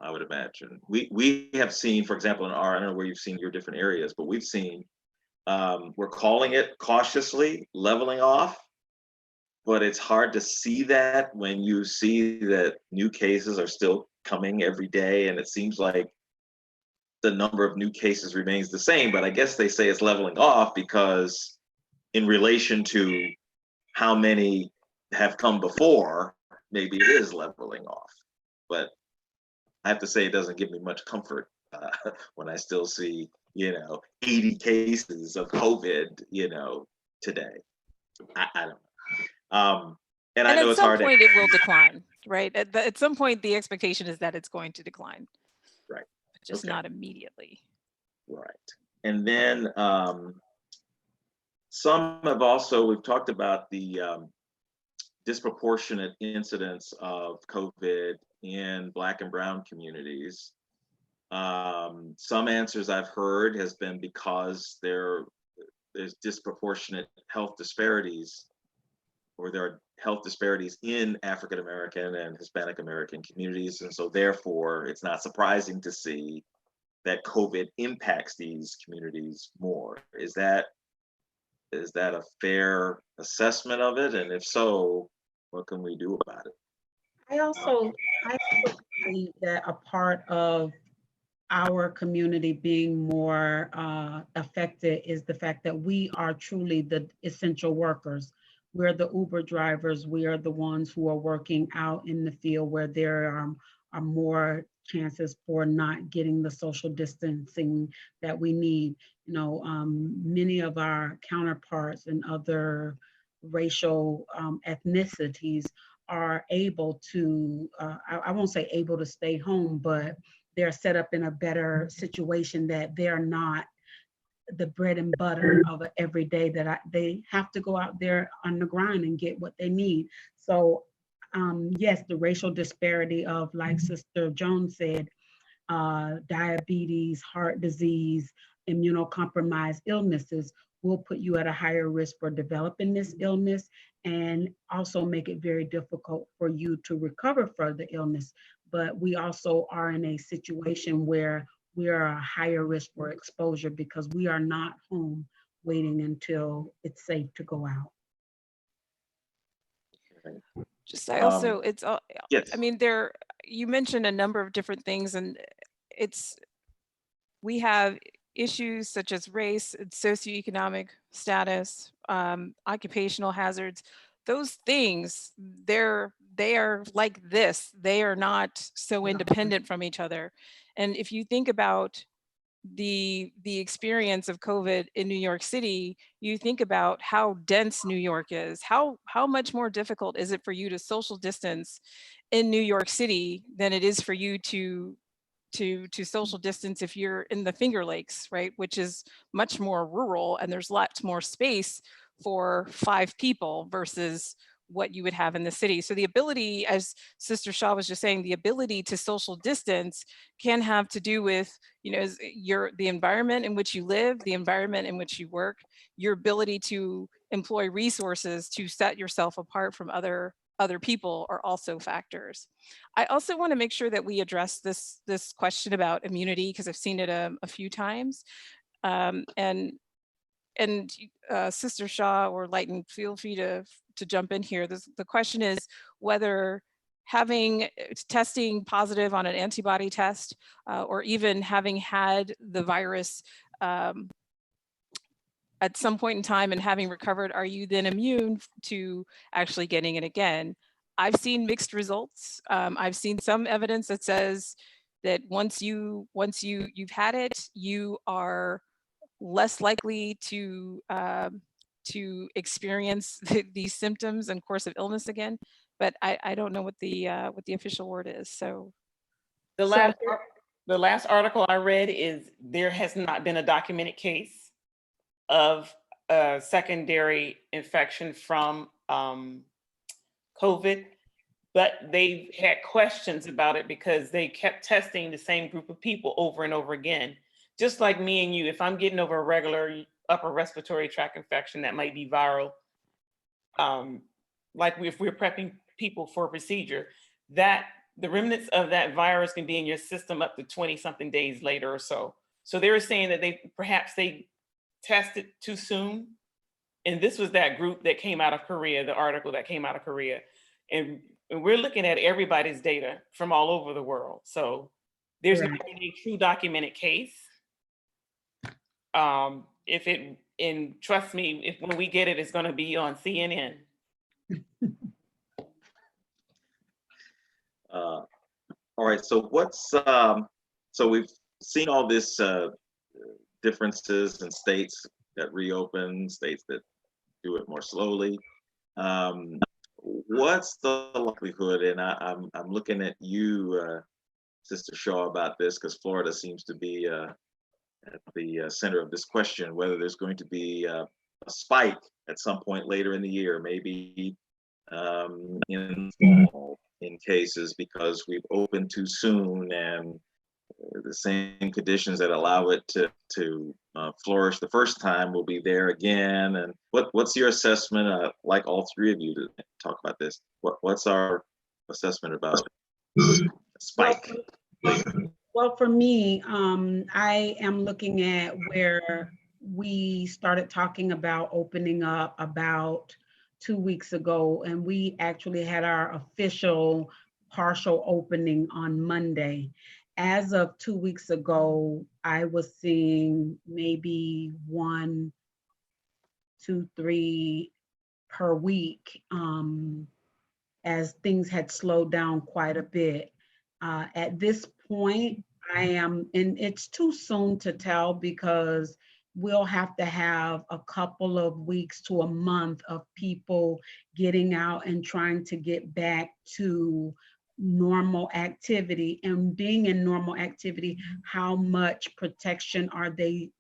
I would imagine. We have seen, for example, I don't know where you've seen your different areas, but we've seen, we're calling it cautiously leveling off, but it's hard to see that when you see that new cases are still coming every day, and it seems like the number of new cases remains the same, but I guess they say it's leveling off because in relation to how many have come before, maybe it is leveling off. But I have to say, it doesn't give me much comfort when I still see, 80 cases of COVID, today. I don't know. And I know it's hard. At some point it will decline, right? At some point, the expectation is that it's going to decline. Right. Just not immediately. Right. And then some have also, we've talked about the disproportionate incidence of COVID in Black and Brown communities. Some answers I've heard has been because there's disproportionate health disparities, or there are health disparities in African American and Hispanic American communities, and so therefore it's not surprising to see that COVID impacts these communities more. Is that a fair assessment of it? And if so, what can we do about it? I also believe that a part of our community being more affected is the fact that we are truly the essential workers. We're the Uber drivers. We are the ones who are working out in the field where there are more chances for not getting the social distancing that we need. You know, many of our counterparts and other racial ethnicities are able to, I won't say able to stay home, but they're set up in a better situation that they're not the bread and butter of it every day, that they have to go out there on the grind and get what they need. So yes, the racial disparity of, like Sister Jones said, diabetes, heart disease, immunocompromised illnesses will put you at a higher risk for developing this illness, and also make it very difficult for you to recover from the illness. But we also are in a situation where we are a higher risk for exposure because we are not home waiting until it's safe to go out. Just I also, it's all, yes. I mean, you mentioned a number of different things, and we have issues such as race and socioeconomic status, occupational hazards. Those things, they are like this. They are not so independent from each other. And if you think about the experience of COVID in New York City, you think about how dense New York is. How much more difficult is it for you to social distance in New York City than it is for you to social distance if you're in the Finger Lakes, right? Which is much more rural, and there's lots more space for 5 people versus what you would have in the city. So the ability, as Sister Shaw was just saying, the ability to social distance can have to do with, you know, the environment in which you live, the environment in which you work, your ability to employ resources to set yourself apart from other people are also factors. I also want to make sure that we address this question about immunity, because I've seen it a few times. And Sister Shaw or Lighton, feel free to jump in here. The question is whether testing positive on an antibody test or even having had the virus at some point in time and having recovered, are you then immune to actually getting it again? I've seen mixed results. I've seen some evidence that says that once you've had it, you are less likely to experience these symptoms and course of illness again. But I don't know what the official word is. So the last article I read is there has not been a documented case of a secondary infection from COVID, but they've had questions about it because they kept testing the same group of people over and over again. Just like me and you, if I'm getting over a regular upper respiratory tract infection that might be viral, like if we're prepping people for a procedure, that the remnants of that virus can be in your system up to 20 something days later or so. So they were saying that perhaps they tested too soon. And this was that group that came out of Korea, the article that came out of Korea. And we're looking at everybody's data from all over the world. So there's not a true documented case. Trust me, when we get it, it's going to be on CNN. All right. So so we've seen all this differences in states that reopen, states that do it more slowly. What's the likelihood? And I'm looking at you, Sister Shaw, about this because Florida seems to be at the center of this question, whether there's going to be a spike at some point later in the year, maybe in fall in cases because we've opened too soon and the same conditions that allow it to flourish the first time will be there again. And what's your assessment? Like all 3 of you to talk about this. What's our assessment about spike? Well, for me, I am looking at where we started talking about opening up about 2 weeks ago, and we actually had our official partial opening on Monday. As of 2 weeks ago, I was seeing maybe 1, 2, 3 per week as things had slowed down quite a bit. At this point, and it's too soon to tell because we'll have to have a couple of weeks to a month of people getting out and trying to get back to normal activity. And being in normal activity, how much protection are they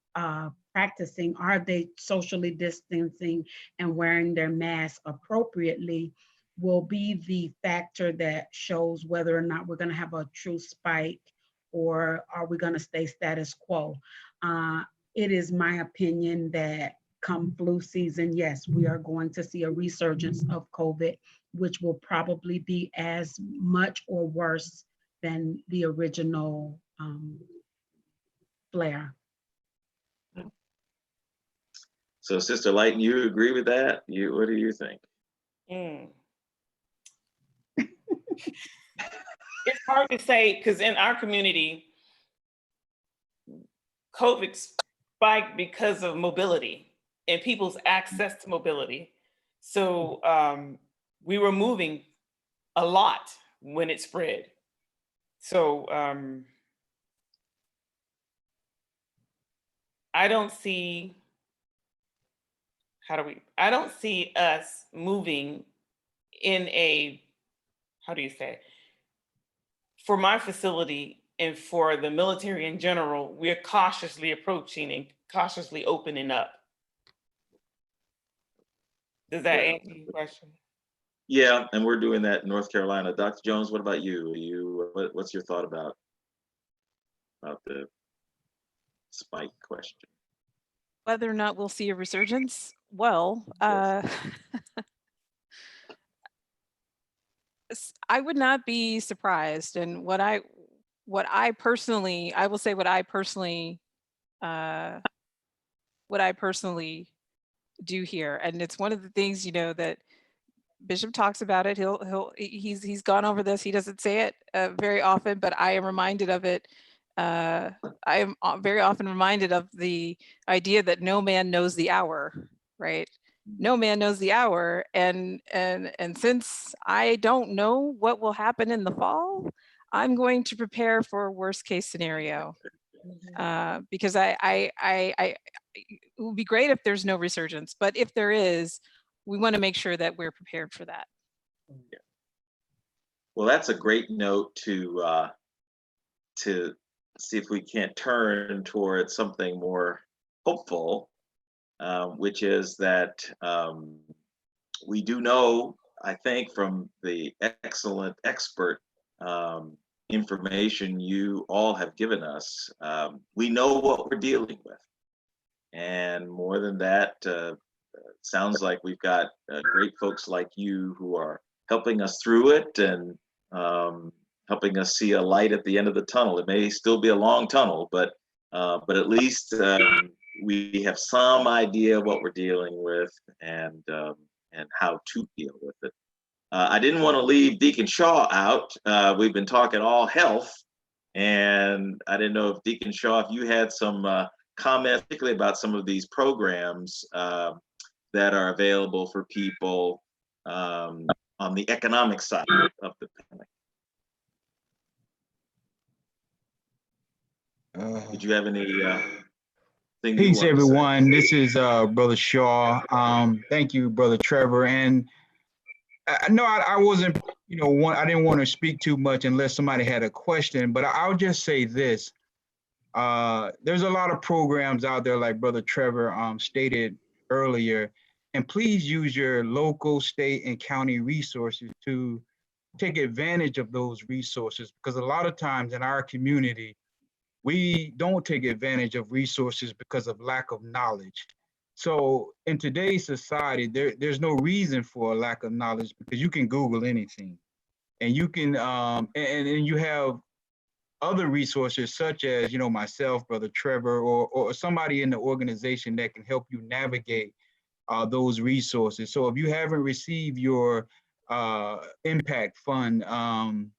practicing? Are they socially distancing and wearing their mask appropriately will be the factor that shows whether or not we're going to have a true spike or are we going to stay status quo. It is my opinion that come flu season, yes, we are going to see a resurgence of COVID, which will probably be as much or worse than the original flare. So Sister Lighten, you agree with that? What do you think? It's hard to say because in our community, COVID spiked because of mobility and people's access to mobility. So we were moving a lot when it spread. So I don't see us moving in a, how do you say, for my facility and for the military in general, we're cautiously approaching and cautiously opening up. Does that answer your question? Yeah, and we're doing that in North Carolina. Dr. Jones, what about you? What's your thought about the spike question? Whether or not we'll see a resurgence? Well, I would not be surprised. And what I personally do here, and it's one of the things, you know, that Bishop talks about it. He's gone over this. He doesn't say it very often, but I am reminded of it. I am very often reminded of the idea that no man knows the hour, right? No man knows the hour, and since I don't know what will happen in the fall, I'm going to prepare for a worst case scenario. Because it would be great if there's no resurgence, but if there is, we want to make sure that we're prepared for that. Yeah. Well, that's a great note to see if we can't turn towards something more hopeful, which is that we do know, I think, from the excellent expert information you all have given us, we know what we're dealing with. And more than that, sounds like we've got great folks like you who are helping us through it and helping us see a light at the end of the tunnel. It may still be a long tunnel, but at least we have some idea what we're dealing with and how to deal with it. I didn't want to leave Deacon Shaw out. We've been talking all health, and I didn't know if Deacon Shaw, if you had some comments, particularly about some of these programs that are available for people on the economic side of the pandemic. Did you have any thing? Peace, everyone. This is Brother Shaw. Thank you, Brother Trevor. And no, I wasn't, I didn't want to speak too much unless somebody had a question, but I'll just say this. There's a lot of programs out there, like Brother Trevor stated earlier, and please use your local, state, and county resources to take advantage of those resources, because a lot of times in our community, we don't take advantage of resources because of lack of knowledge. So in today's society, there's no reason for a lack of knowledge, because you can Google anything, and you can, and you have other resources such as, myself, Brother Trevor, or somebody in the organization that can help you navigate those resources. So if you haven't received your impact fund from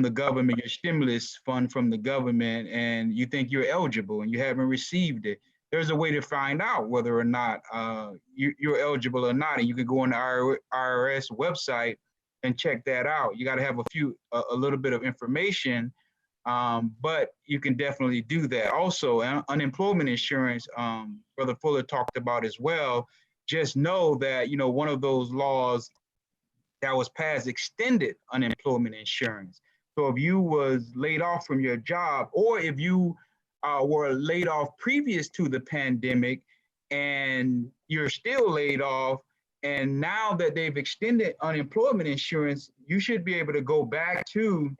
the government, your stimulus fund from the government, and you think you're eligible and you haven't received it, there's a way to find out whether or not you're eligible or not. And you can go on the IRS website and check that out. You got to have a little bit of information, but you can definitely do that. Also, unemployment insurance, Brother Fuller talked about as well. Just know that, one of those laws that was passed extended unemployment insurance. So if you was laid off from your job, or if you were laid off previous to the pandemic and you're still laid off, and now that they've extended unemployment insurance, you should be able to go back to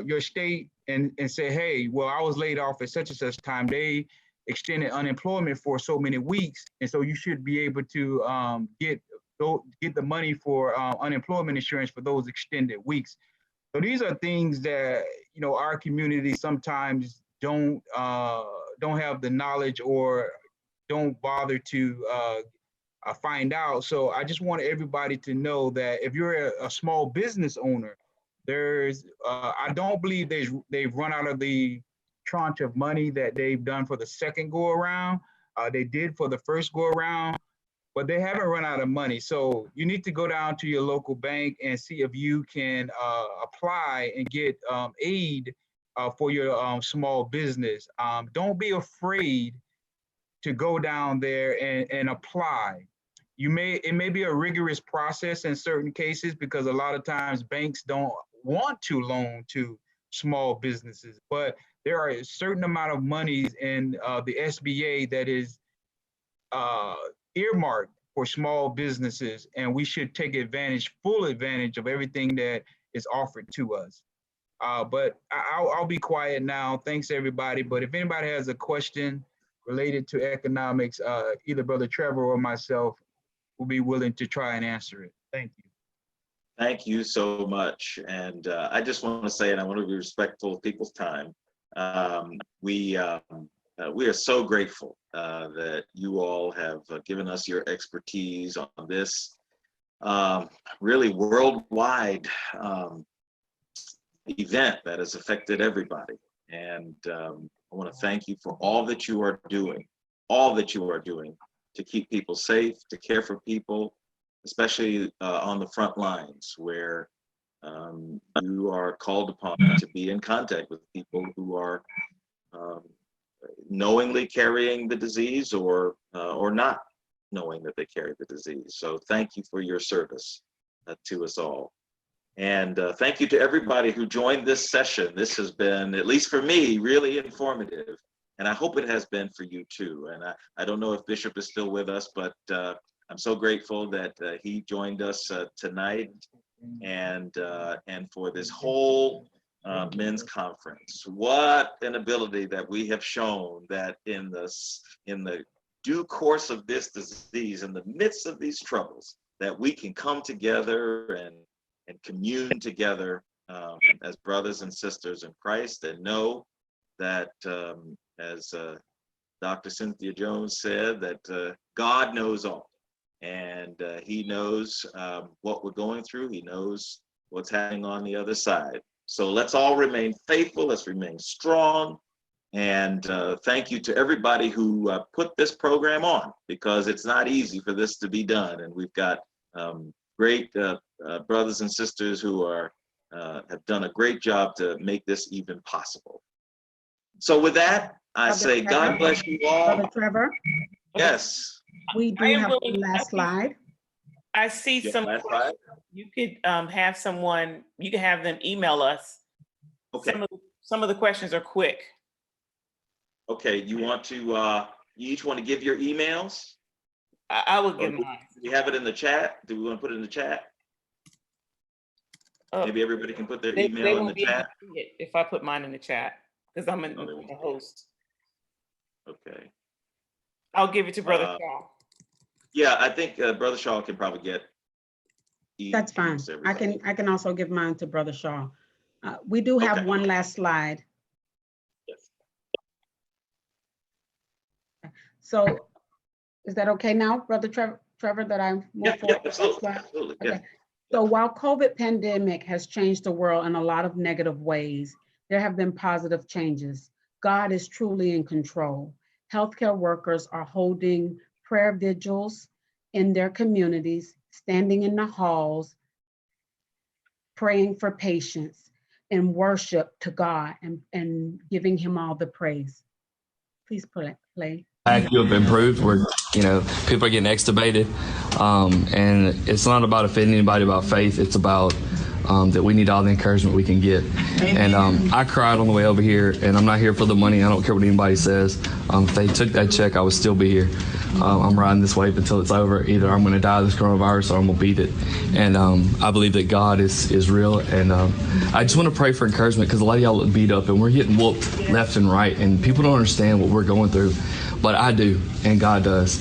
your state and say, hey, well, I was laid off at such and such time. They extended unemployment for so many weeks. And so you should be able to get the money for unemployment insurance for those extended weeks. So these are things that, our community sometimes don't have the knowledge or don't bother to find out. So I just want everybody to know that if you're a small business owner, I don't believe they've run out of the tranche of money that they've done for the second go around. They did for the first go around, but they haven't run out of money. So you need to go down to your local bank and see if you can apply and get aid for your small business. Don't be afraid to go down there and apply. It may be a rigorous process in certain cases because a lot of times banks don't want to loan to small businesses, but there are a certain amount of monies in the SBA that is earmarked for small businesses, and we should take full advantage of everything that is offered to us. But I'll be quiet now. Thanks everybody. But if anybody has a question related to economics, either Brother Trevor or myself will be willing to try and answer it. Thank you. Thank you so much. And I just want to say, and I want to be respectful of people's time. We are so grateful that you all have given us your expertise on this really worldwide event that has affected everybody. And I want to thank you for all that you are doing to keep people safe, to care for people, especially on the front lines where you are called upon to be in contact with people who are knowingly carrying the disease or not knowing that they carry the disease. So thank you for your service to us all. And thank you to everybody who joined this session. This has been, at least for me, really informative. And I hope it has been for you too. And I don't know if Bishop is still with us, but I'm so grateful that he joined us tonight and for this whole men's conference. What an ability that we have shown that in the due course of this disease, in the midst of these troubles, that we can come together and commune together as brothers and sisters in Christ, and know that as Dr. Cynthia Jones said, that God knows all, and he knows what we're going through. He knows what's happening on the other side. So let's all remain faithful, let's remain strong, and thank you to everybody who put this program on, because it's not easy for this to be done, and we've got great brothers and sisters who have done a great job to make this even possible. So with that, I say God bless you all. Brother Trevor? Yes. We do have the last slide. I see some. You could have someone, you can have them email us. Okay. Some of the questions are quick. Okay, you want to, you each want to give your emails? I will give mine. Do we have it in the chat? Do we want to put it in the chat? Maybe everybody can put their email in the chat. If I put mine in the chat, because I'm the host. Okay. I'll give it to Brother Shaw. Yeah, I think Brother Shaw can probably get. That's fine. I can also give mine to Brother Shaw. We do have one last slide. Yes. So is that okay now, Brother Trevor, that I move forward? Absolutely. Okay. Yeah. So while COVID pandemic has changed the world in a lot of negative ways, there have been positive changes. God is truly in control. Healthcare workers are holding prayer vigils in their communities, standing in the halls, praying for patience and worship to God and giving him all the praise. Please play. You have improved where, people are getting extubated. And it's not about offending anybody about faith. It's about that we need all the encouragement we can get. And I cried on the way over here, and I'm not here for the money. I don't care what anybody says. If they took that check, I would still be here. I'm riding this wave until it's over. Either I'm going to die of this coronavirus or I'm going to beat it. And I believe that God is real. And I just want to pray for encouragement, because a lot of y'all look beat up, and we're getting whooped left and right, and people don't understand what we're going through. But I do, and God does.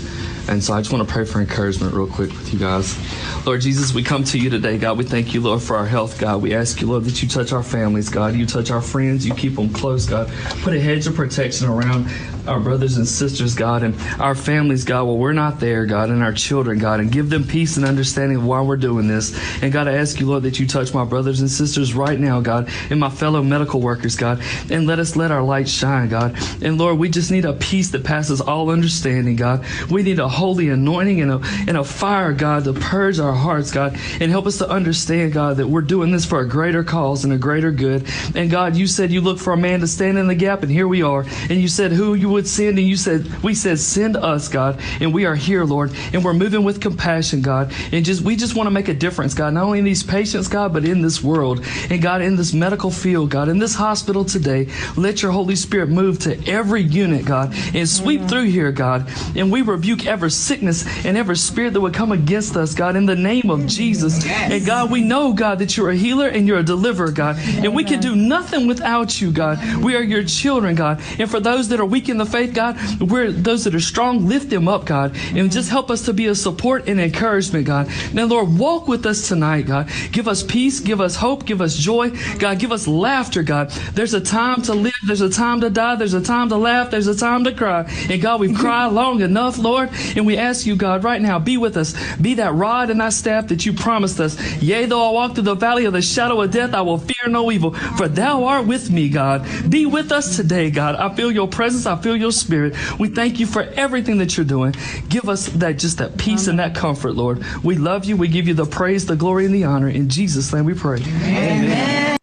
And so I just want to pray for encouragement real quick with you guys. Lord Jesus, we come to you today, God. We thank you, Lord, for our health, God. We ask you, Lord, that you touch our families, God. You touch our friends. You keep them close, God. Put a hedge of protection around our brothers and sisters, God, and our families, God, while we're not there, God, and our children, God, and give them peace and understanding of why we're doing this. And God, I ask you, Lord, that you touch my brothers and sisters right now, God, and my fellow medical workers, God, and let our light shine, God. And Lord, we just need a peace that passes all understanding, God. We need a holy anointing and a fire, God, to purge our hearts, God, and help us to understand, God, that we're doing this for a greater cause and a greater good. And God, you said you look for a man to stand in the gap, and here we are. And you said who you would send, and we said send us, God, and we are here, Lord, and we're moving with compassion, God, and we just want to make a difference, God, not only in these patients, God, but in this world, and God, in this medical field, God, in this hospital today. Let your Holy Spirit move to every unit, God, and sweep through here, God, and we rebuke every sickness and every spirit that would come against us, God, in the name of Jesus. And God, we know, God, that you're a healer and you're a deliverer, God, and we can do nothing without you, God. We are your children, God, and for those that are weak in the faith, God, we're those that are strong, lift them up, God, and just help us to be a support and encouragement, God. Now, Lord, walk with us tonight, God. Give us peace, give us hope, give us joy, God, give us laughter, God. There's a time to live, there's a time to die, there's a time to laugh, there's a time to cry. And God, we've cried long enough, Lord, and we ask you, God, right now, be with us. Be that rod and that staff that you promised us. Yea, though I walk through the valley of the shadow of death, I will fear no evil, for thou art with me, God. Be with us today, God. I feel your presence, I feel your spirit. We thank you for everything that you're doing. Give us that peace and that comfort, Lord. We love you. We give you the praise, the glory, and the honor. In Jesus' name we pray. Amen.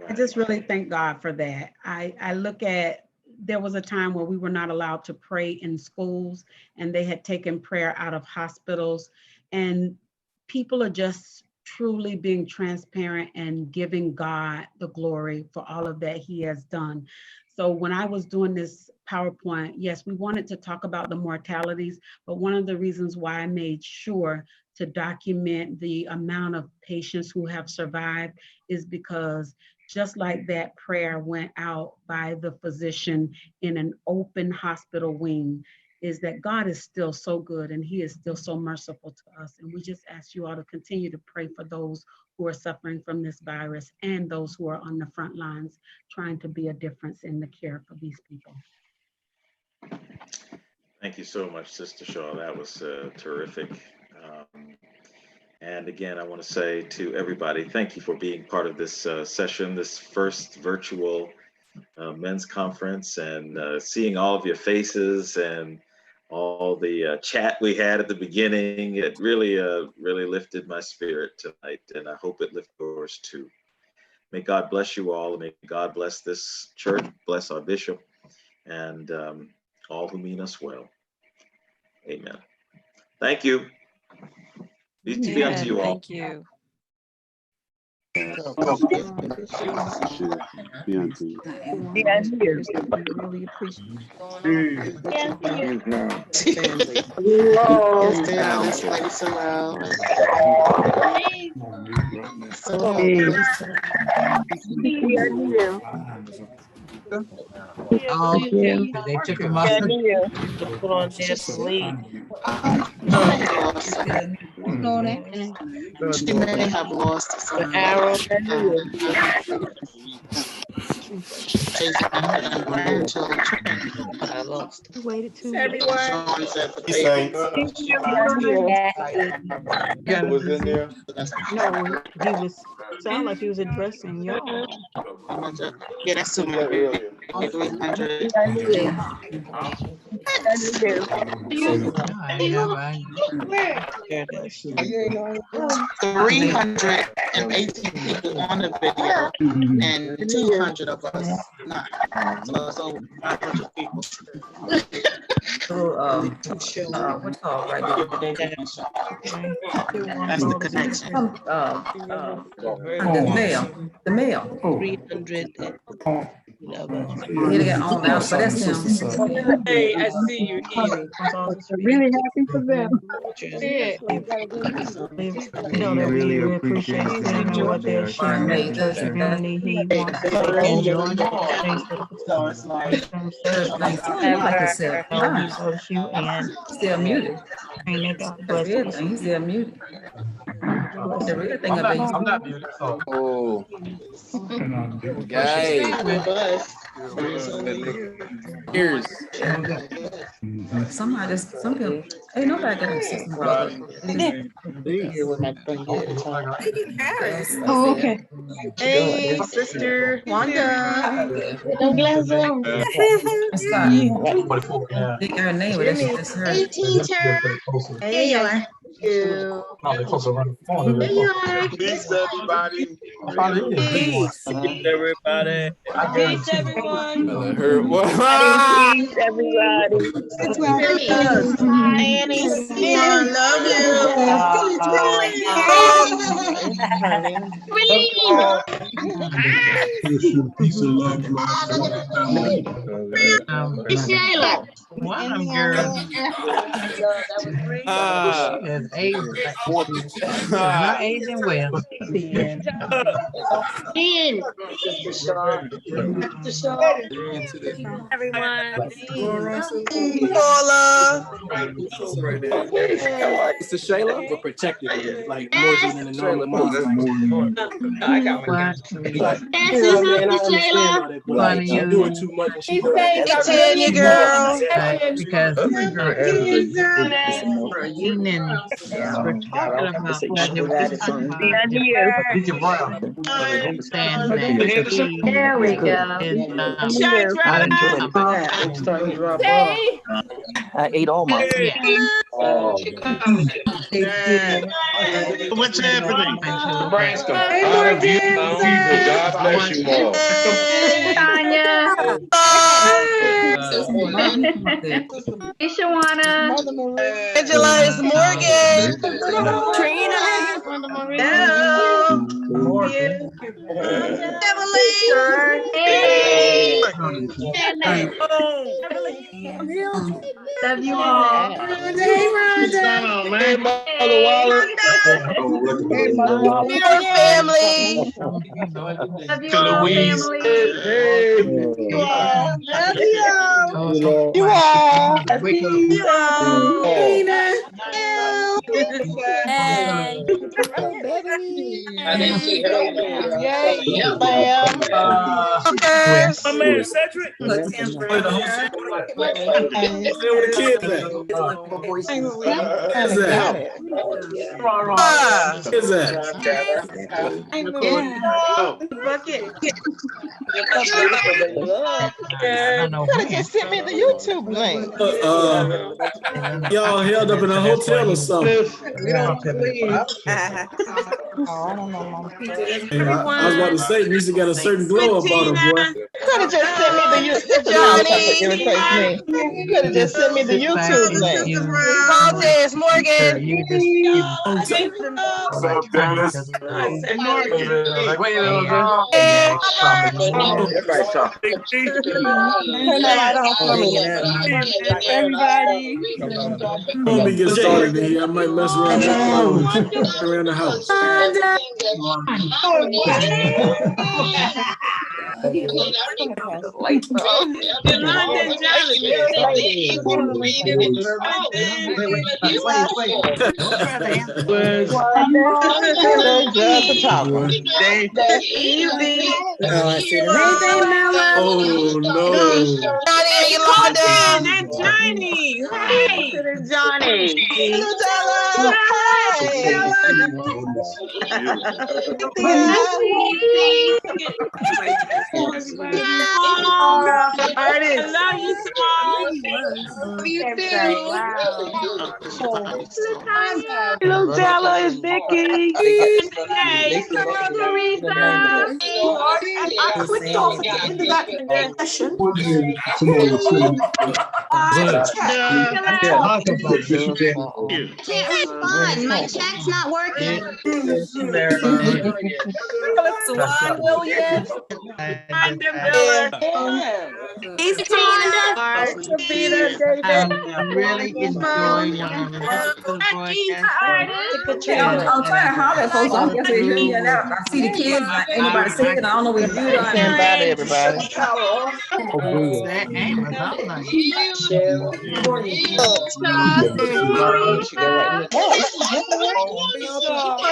I just really thank God for that. I look at, there was a time where we were not allowed to pray in schools, and they had taken prayer out of hospitals, and people are just truly being transparent and giving God the glory for all of that he has done. So when I was doing this PowerPoint, yes, we wanted to talk about the mortalities, but one of the reasons why I made sure to document the amount of patients who have survived is because just like that prayer went out by the physician in an open hospital wing, is that God is still so good and he is still so merciful to us. And we just ask you all to continue to pray for those who are suffering from this virus and those who are on the front lines trying to be a difference in the care for these people. Thank you so much, Sister Shaw. That was terrific. And again, I want to say to everybody, thank you for being part of this session, this first virtual men's conference, and seeing all of your faces and all the chat we had at the beginning. It really, really lifted my spirit tonight, and I hope it lifts yours too. May God bless you all, and may God bless this church, bless our bishop, and all who mean us well. Amen. Thank you. Peace be unto you all. Thank you. Be unto you. Really appreciate They took him out. put on their sleep. She may have lost some arrow. I lost. Waited too. Everyone. Was in there? No, he was sound like he was addressing y'all. Yeah, that's too much. 300. people on the video and 200 of us not. So 500 people. What's called right there? That's the connection. The mail. 300. He got on now, so that's him. Hey, I see you, Edie. Really happy for them. We really appreciate them and what they're sharing with the community. He wants to enjoy the So it's like still muted. God bless you. He's still muted. The real thing about he's I'm not muted. Oh. Guys. Cheers. Some people, ain't nobody got a system, brother. Oh, okay. Hey, sister Wanda. Think her name, but that's just her. Hey, teacher. Hey, you are. Peace, everybody. Peace. Everybody. Peace, everyone. Peace, everybody. Annie, I love Peace and love. Shayla. One of them girls. Is aging. Not aging well. Everyone. Paula. Sister Shayla, we're protected here, like more than in a normal month. I got one. She's doing too much. She's Tanya, girl. Because we're union. We're talking about there we go. I ate all my food. What's happening? Nebraska. God bless you all. Tanya. Hey, Shawana. Angela is Morgan. Trina. Love you all. Hey, Mother Wallace. Hey, Mother Wallace. Family. Love you To all, Louise. family. Hey. You all. I didn't see her. Yeah, ma'am. My man Cedric. Where the kids at? Is that? Bucket. Could have just sent me the YouTube link. Y'all held up in a hotel or something. I was about to say, Lisa got a certain glow about her, boy. Could have just sent me the YouTube. Johnny. You could have just sent me the YouTube link. Valdez, Morgan. Everybody talk. Everybody. Let me get started in here. I might mess around around the house. Oh no. Johnny. Hey. Johnny. I love you, Little Della is Vicky. Hey, I clicked off at the end of that session. Can't respond. My chat's not working. Swan Williams. He's I'm really enjoying I'm trying to holler at folks. I guess they hear me now. I see the kids. Anybody saying I don't know where you are. Stand by to everybody.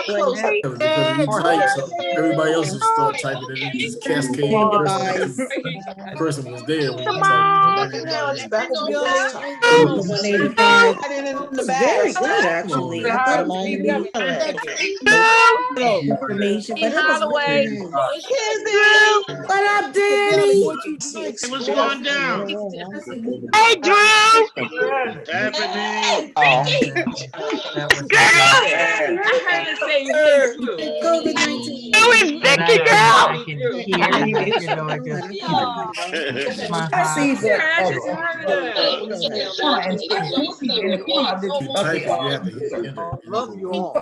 Because if you type, so everybody else just start typing it and just cascade. The person was there when you typed. Very good, actually. Information, but what up, Danny? What's going down? Hey, Drew! What's happening? Who is Vicky, girl? I see that. Love you all.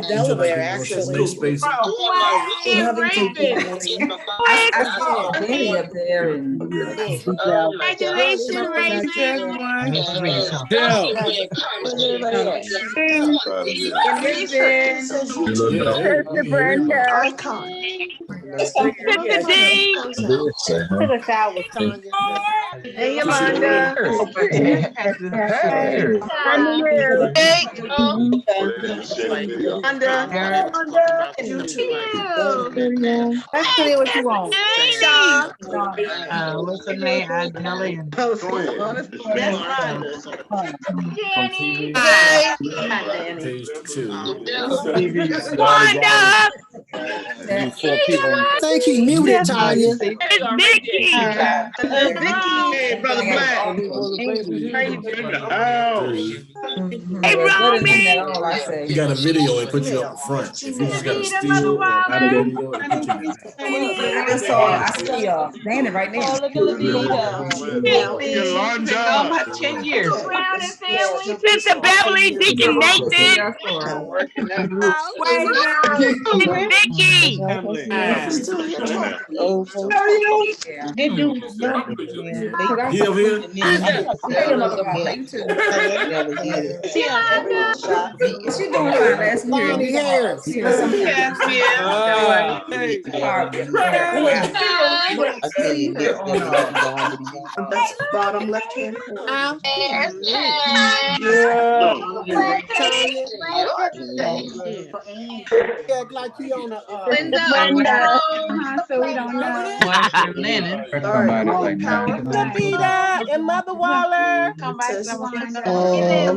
Delaware, actually. I saw Danny up there. Congratulations, Sister Brenda. Hey, Yolanda. Actually, what you want? What's the name? Adelian. Page 2. Wanda! Think he muted, Tanya. It's Vicky! Hey, Brother Black. Hey, Romy! You got a video and put you up front. If you just got a still or not a video, it put you I saw y'all standing right there. Yolanda. 10 years. Sister Beverly, Deacon Nathan. Vicky. He over here? She doing fine last year. That's bottom left hand corner. Linda. So we don't know. Peter and Mother Waller. Come back.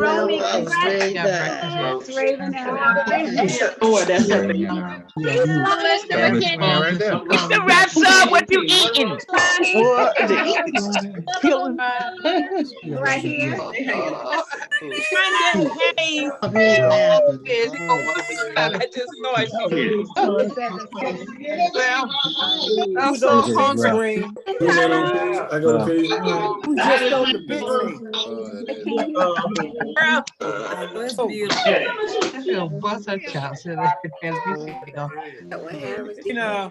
Romy, Mr. Rapsod, what you eating? Right here. I just know I should. I'm so hungry. I go to page. We just on the big That's beautiful. What's a child? You know.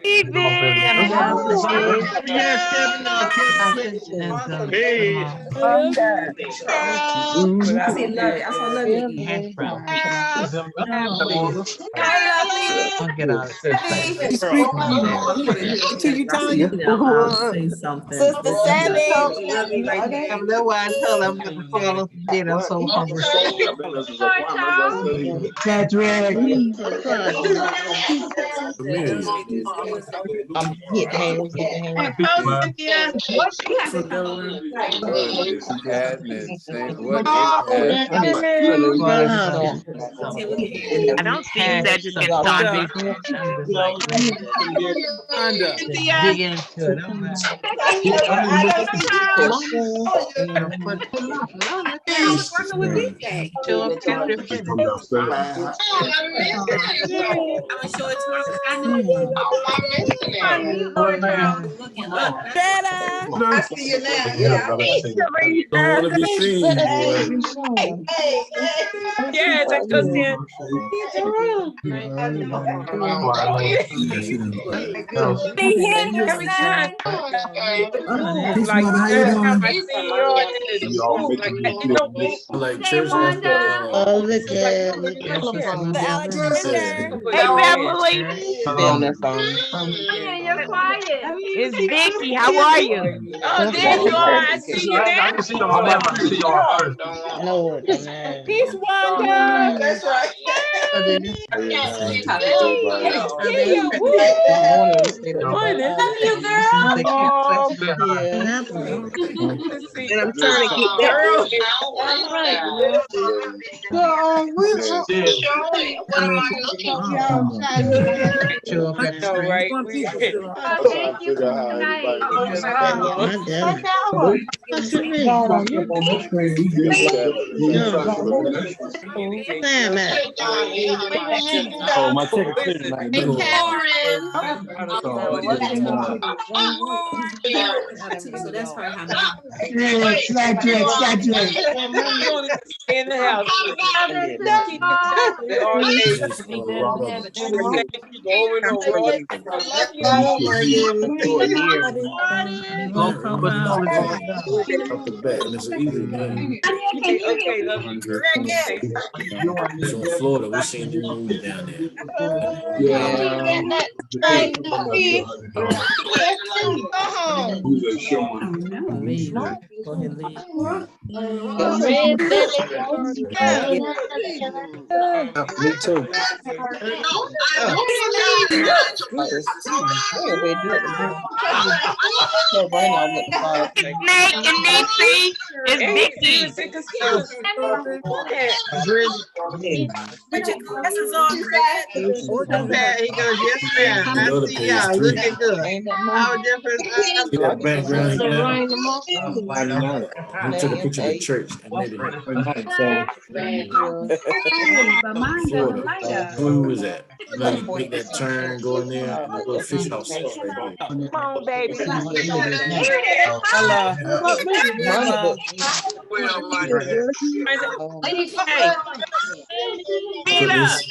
I see Lovey. I saw Lovey. Get out. To you, Tanya. Say something. Sister Savage. I'm the one I tell them I'm so hungry. Patrick. Get hands, get hands. I don't see Cedric and Sandy. Dig into it. I see you now. Don't want to be seen, boy. Yeah, that goes in. Every time. Like church after. Oh, look at Hey, Beverly. You're quiet. It's Vicky. How are you? Oh, there you are. I see you there. I can see you on my left. I can see you on Lord. Peace, Wanda. That's right. And I'm trying to get girl. Oh, my ticket clear tonight. In the house. Off the bat, and it's an easy game. Okay, love you. So in Florida, we're seeing the movies down there. Me too. It's Vicky. He goes, yes, ma'am. I see y'all looking good. How different. In that background, he took a picture of the church and made it. Florida. Who was that? You know, you make that turn, go in there, and the little fish house right there. Come on, baby. Hello.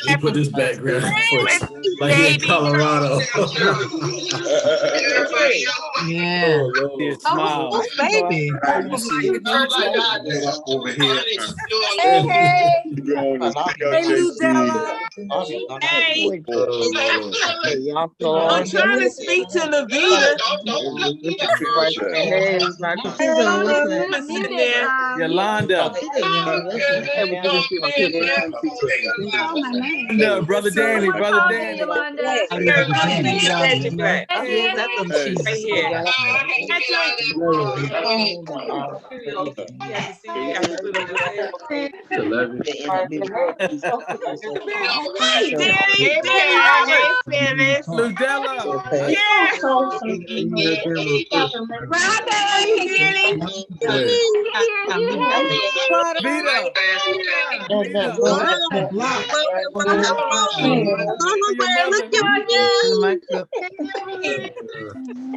He put this background first, like he in Colorado. Yeah. Smile. Oh, baby. Over here. Hey, I'm trying to speak to Lavita. Yolanda. No, brother Danny, brother Danny. Hey, Danny, Ludella.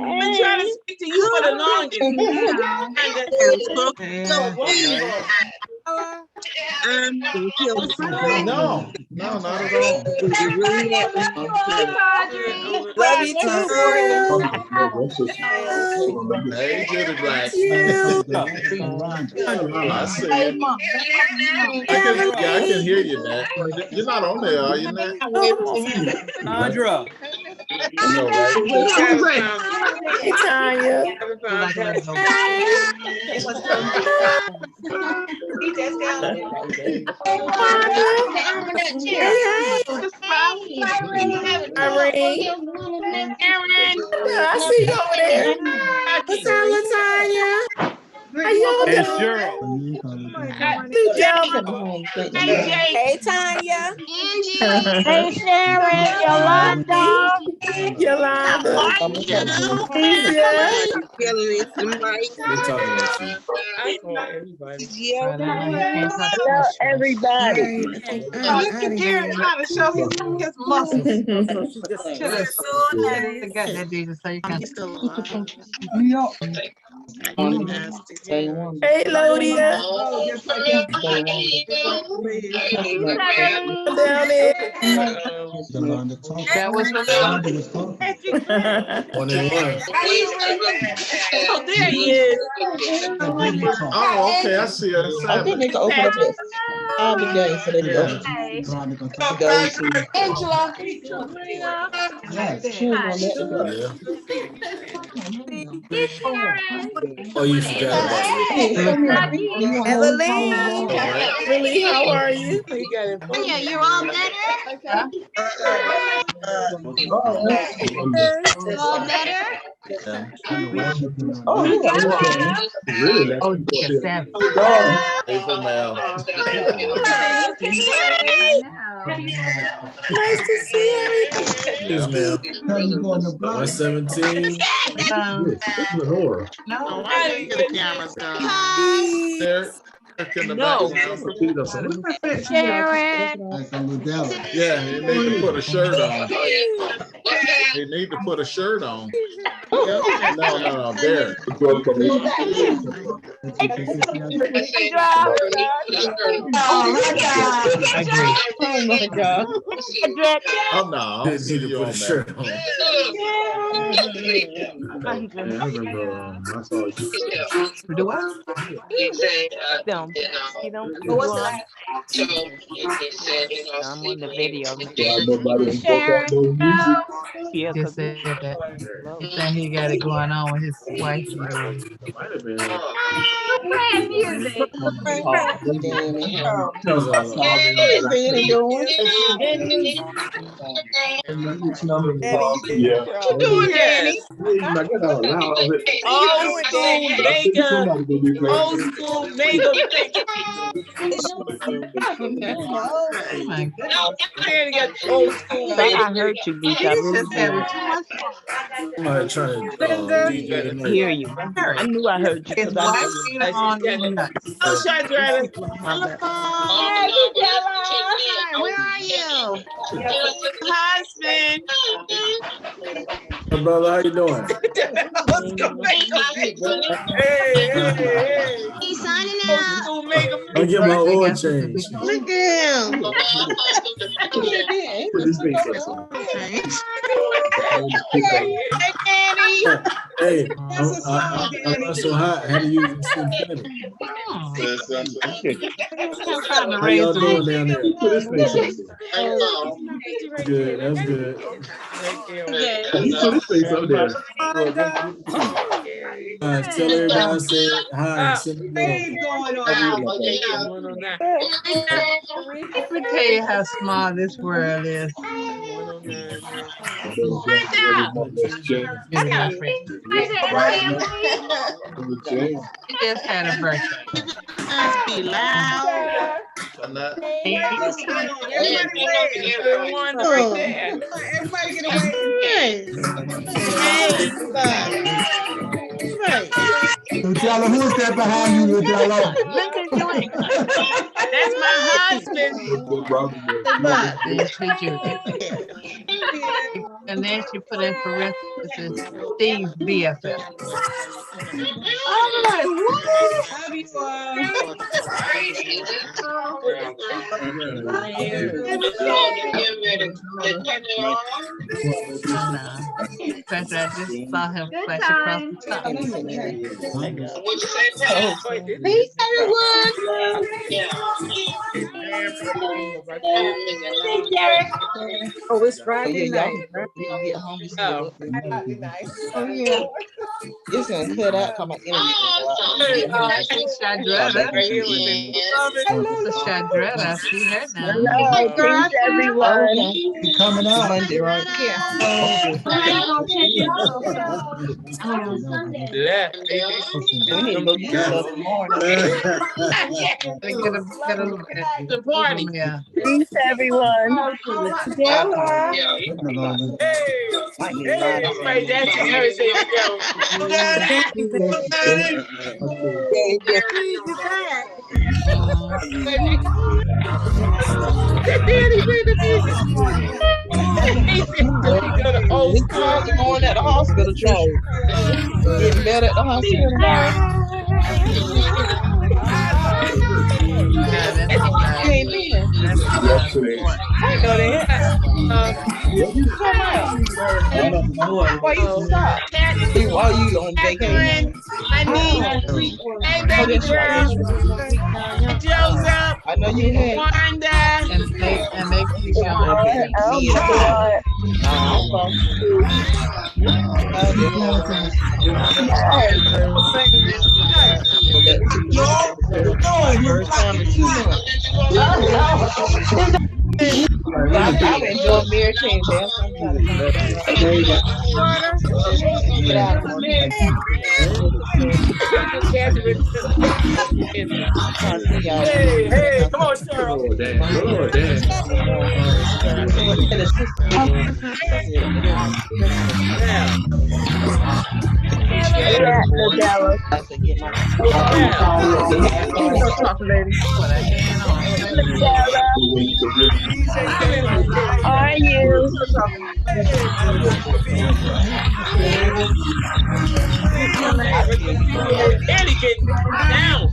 I've been trying to speak to you for the longest. No, not at all. Love you too, Hey, good black. I see it. I can hear you, Nat. You're not on there, are you, Nat? Sandra. know, right? Hey, Tanya. I see you over there. What's up, Latanya? How y'all Hey, doing? Cheryl. Hey, Tanya. Hey, Sharon, Yolanda. Yolanda. They're talking about you. Hello, everybody. Look at Derek trying to show his muscles. Hey, Lodia. Down there. That was the One and one. Oh, there he is. Oh, okay. I see her. I think they can open up all the games so they can go to Angela. Oh, you forgot about it. Evelyn. Evelyn, how are you? Yeah, you're all better? All better? Really? Nice to see everybody. Yes, ma'am. 117. This is a horror. No, I didn't get the cameras done. Derek in the No. background. Sharon. Yeah, he need to put a shirt on. He need to put a shirt on. No, Derek. Oh my God. Oh no, I don't see Need to you put on a shirt on. I remember I saw you. Do what? Them. You don't. What's that? I'm on the video. Sharon. Yeah, just said that. He said he got it going on with his wife. Might have been. Playing music. Yeah. Doing Danny. Old school mega. Old school mega. Danny got old school I mega. heard you, Lisa. I really did. Somebody trying to DJ tonight. Hear you. I knew I heard you. It's black feet on nuts. Oh, Shadrana. Where are you? Husband. Hey, brother, how you doing? Hey. He's signing out. I'll get my oil changed. Look at him. Put his face up. Hey, I'm so hot. How do you use synthetic? How y'all doing down there? Put his face up. Good, that's good. He put his face up there. Tell everybody I said hi and send me love. Let me tell you how small this world is. He just had a birthday. Be loud. Everybody get away. Luciano, who's that behind you, Luciano? Look at you. That's my husband. And then she put in parentheses, Steve's BFF. I'm like, what? I just saw him flash across the top. Peace, everyone. Oh, it's Friday night. when you get home, you still Oh, up. that'd be nice. Oh, yeah. It's gonna cut out, come my internet. Shadrata, I see her now. Hello, peace, everyone. You coming out Monday, right? Yeah. We need to go get stuff tomorrow. The party. Yeah. Peace, everyone. Old school, going at the hospital, getting better at the hospital. Why you stop? While you on vacation? Hey, baby girl. Joseph. I know you had. Wanda. And they keep going. I've enjoyed Mary Kane dance. Hey, come on, Cheryl. How are you? Eddie, get down.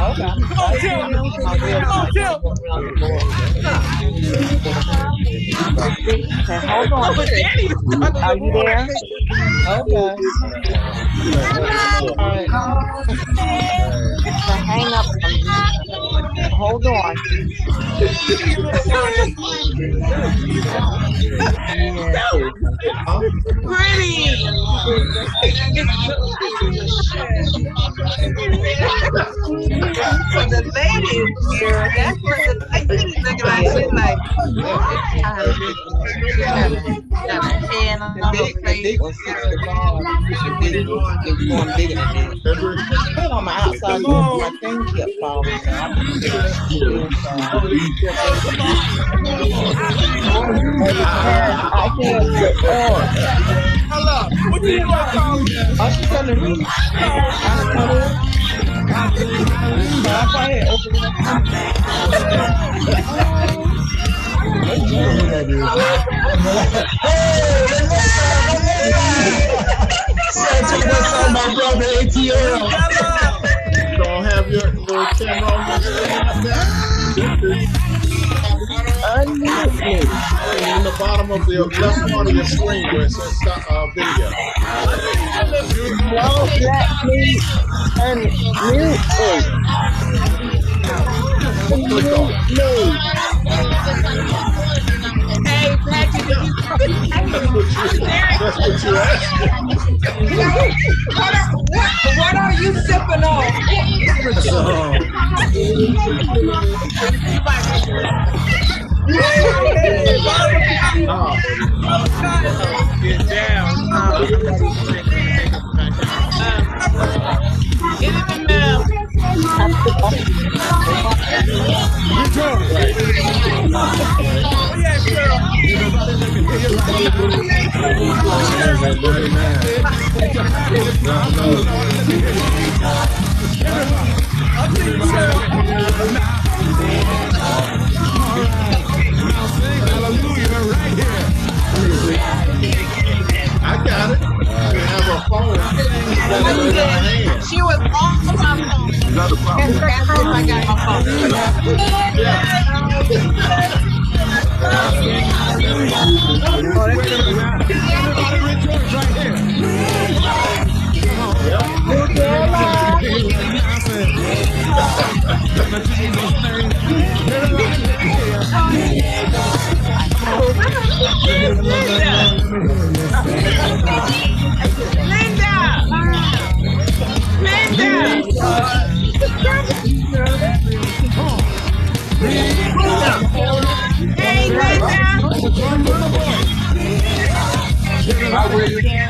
Okay. Come on, Tim. Hold on. Are you there? Okay. Hang up. Hold on. Pretty. For the ladies here, that's what the ladies looking like. She's like, got a hand on her face. Going bigger than that. Put on my outside, my thing kept falling. So I can't get on. Hello. What do you want to call me? Oh, she's telling me. My brother ATL. Don't have your little camera on your screen. In the bottom of the left part of your screen where it says stop video. Don't let me unmute it. Hey, Patrick, That's what you asked. What are you sipping on? get down. Get in the middle. I got it. You have a phone. She was on my phone. Another problem. I got my phone. Linda! Hey, Linda!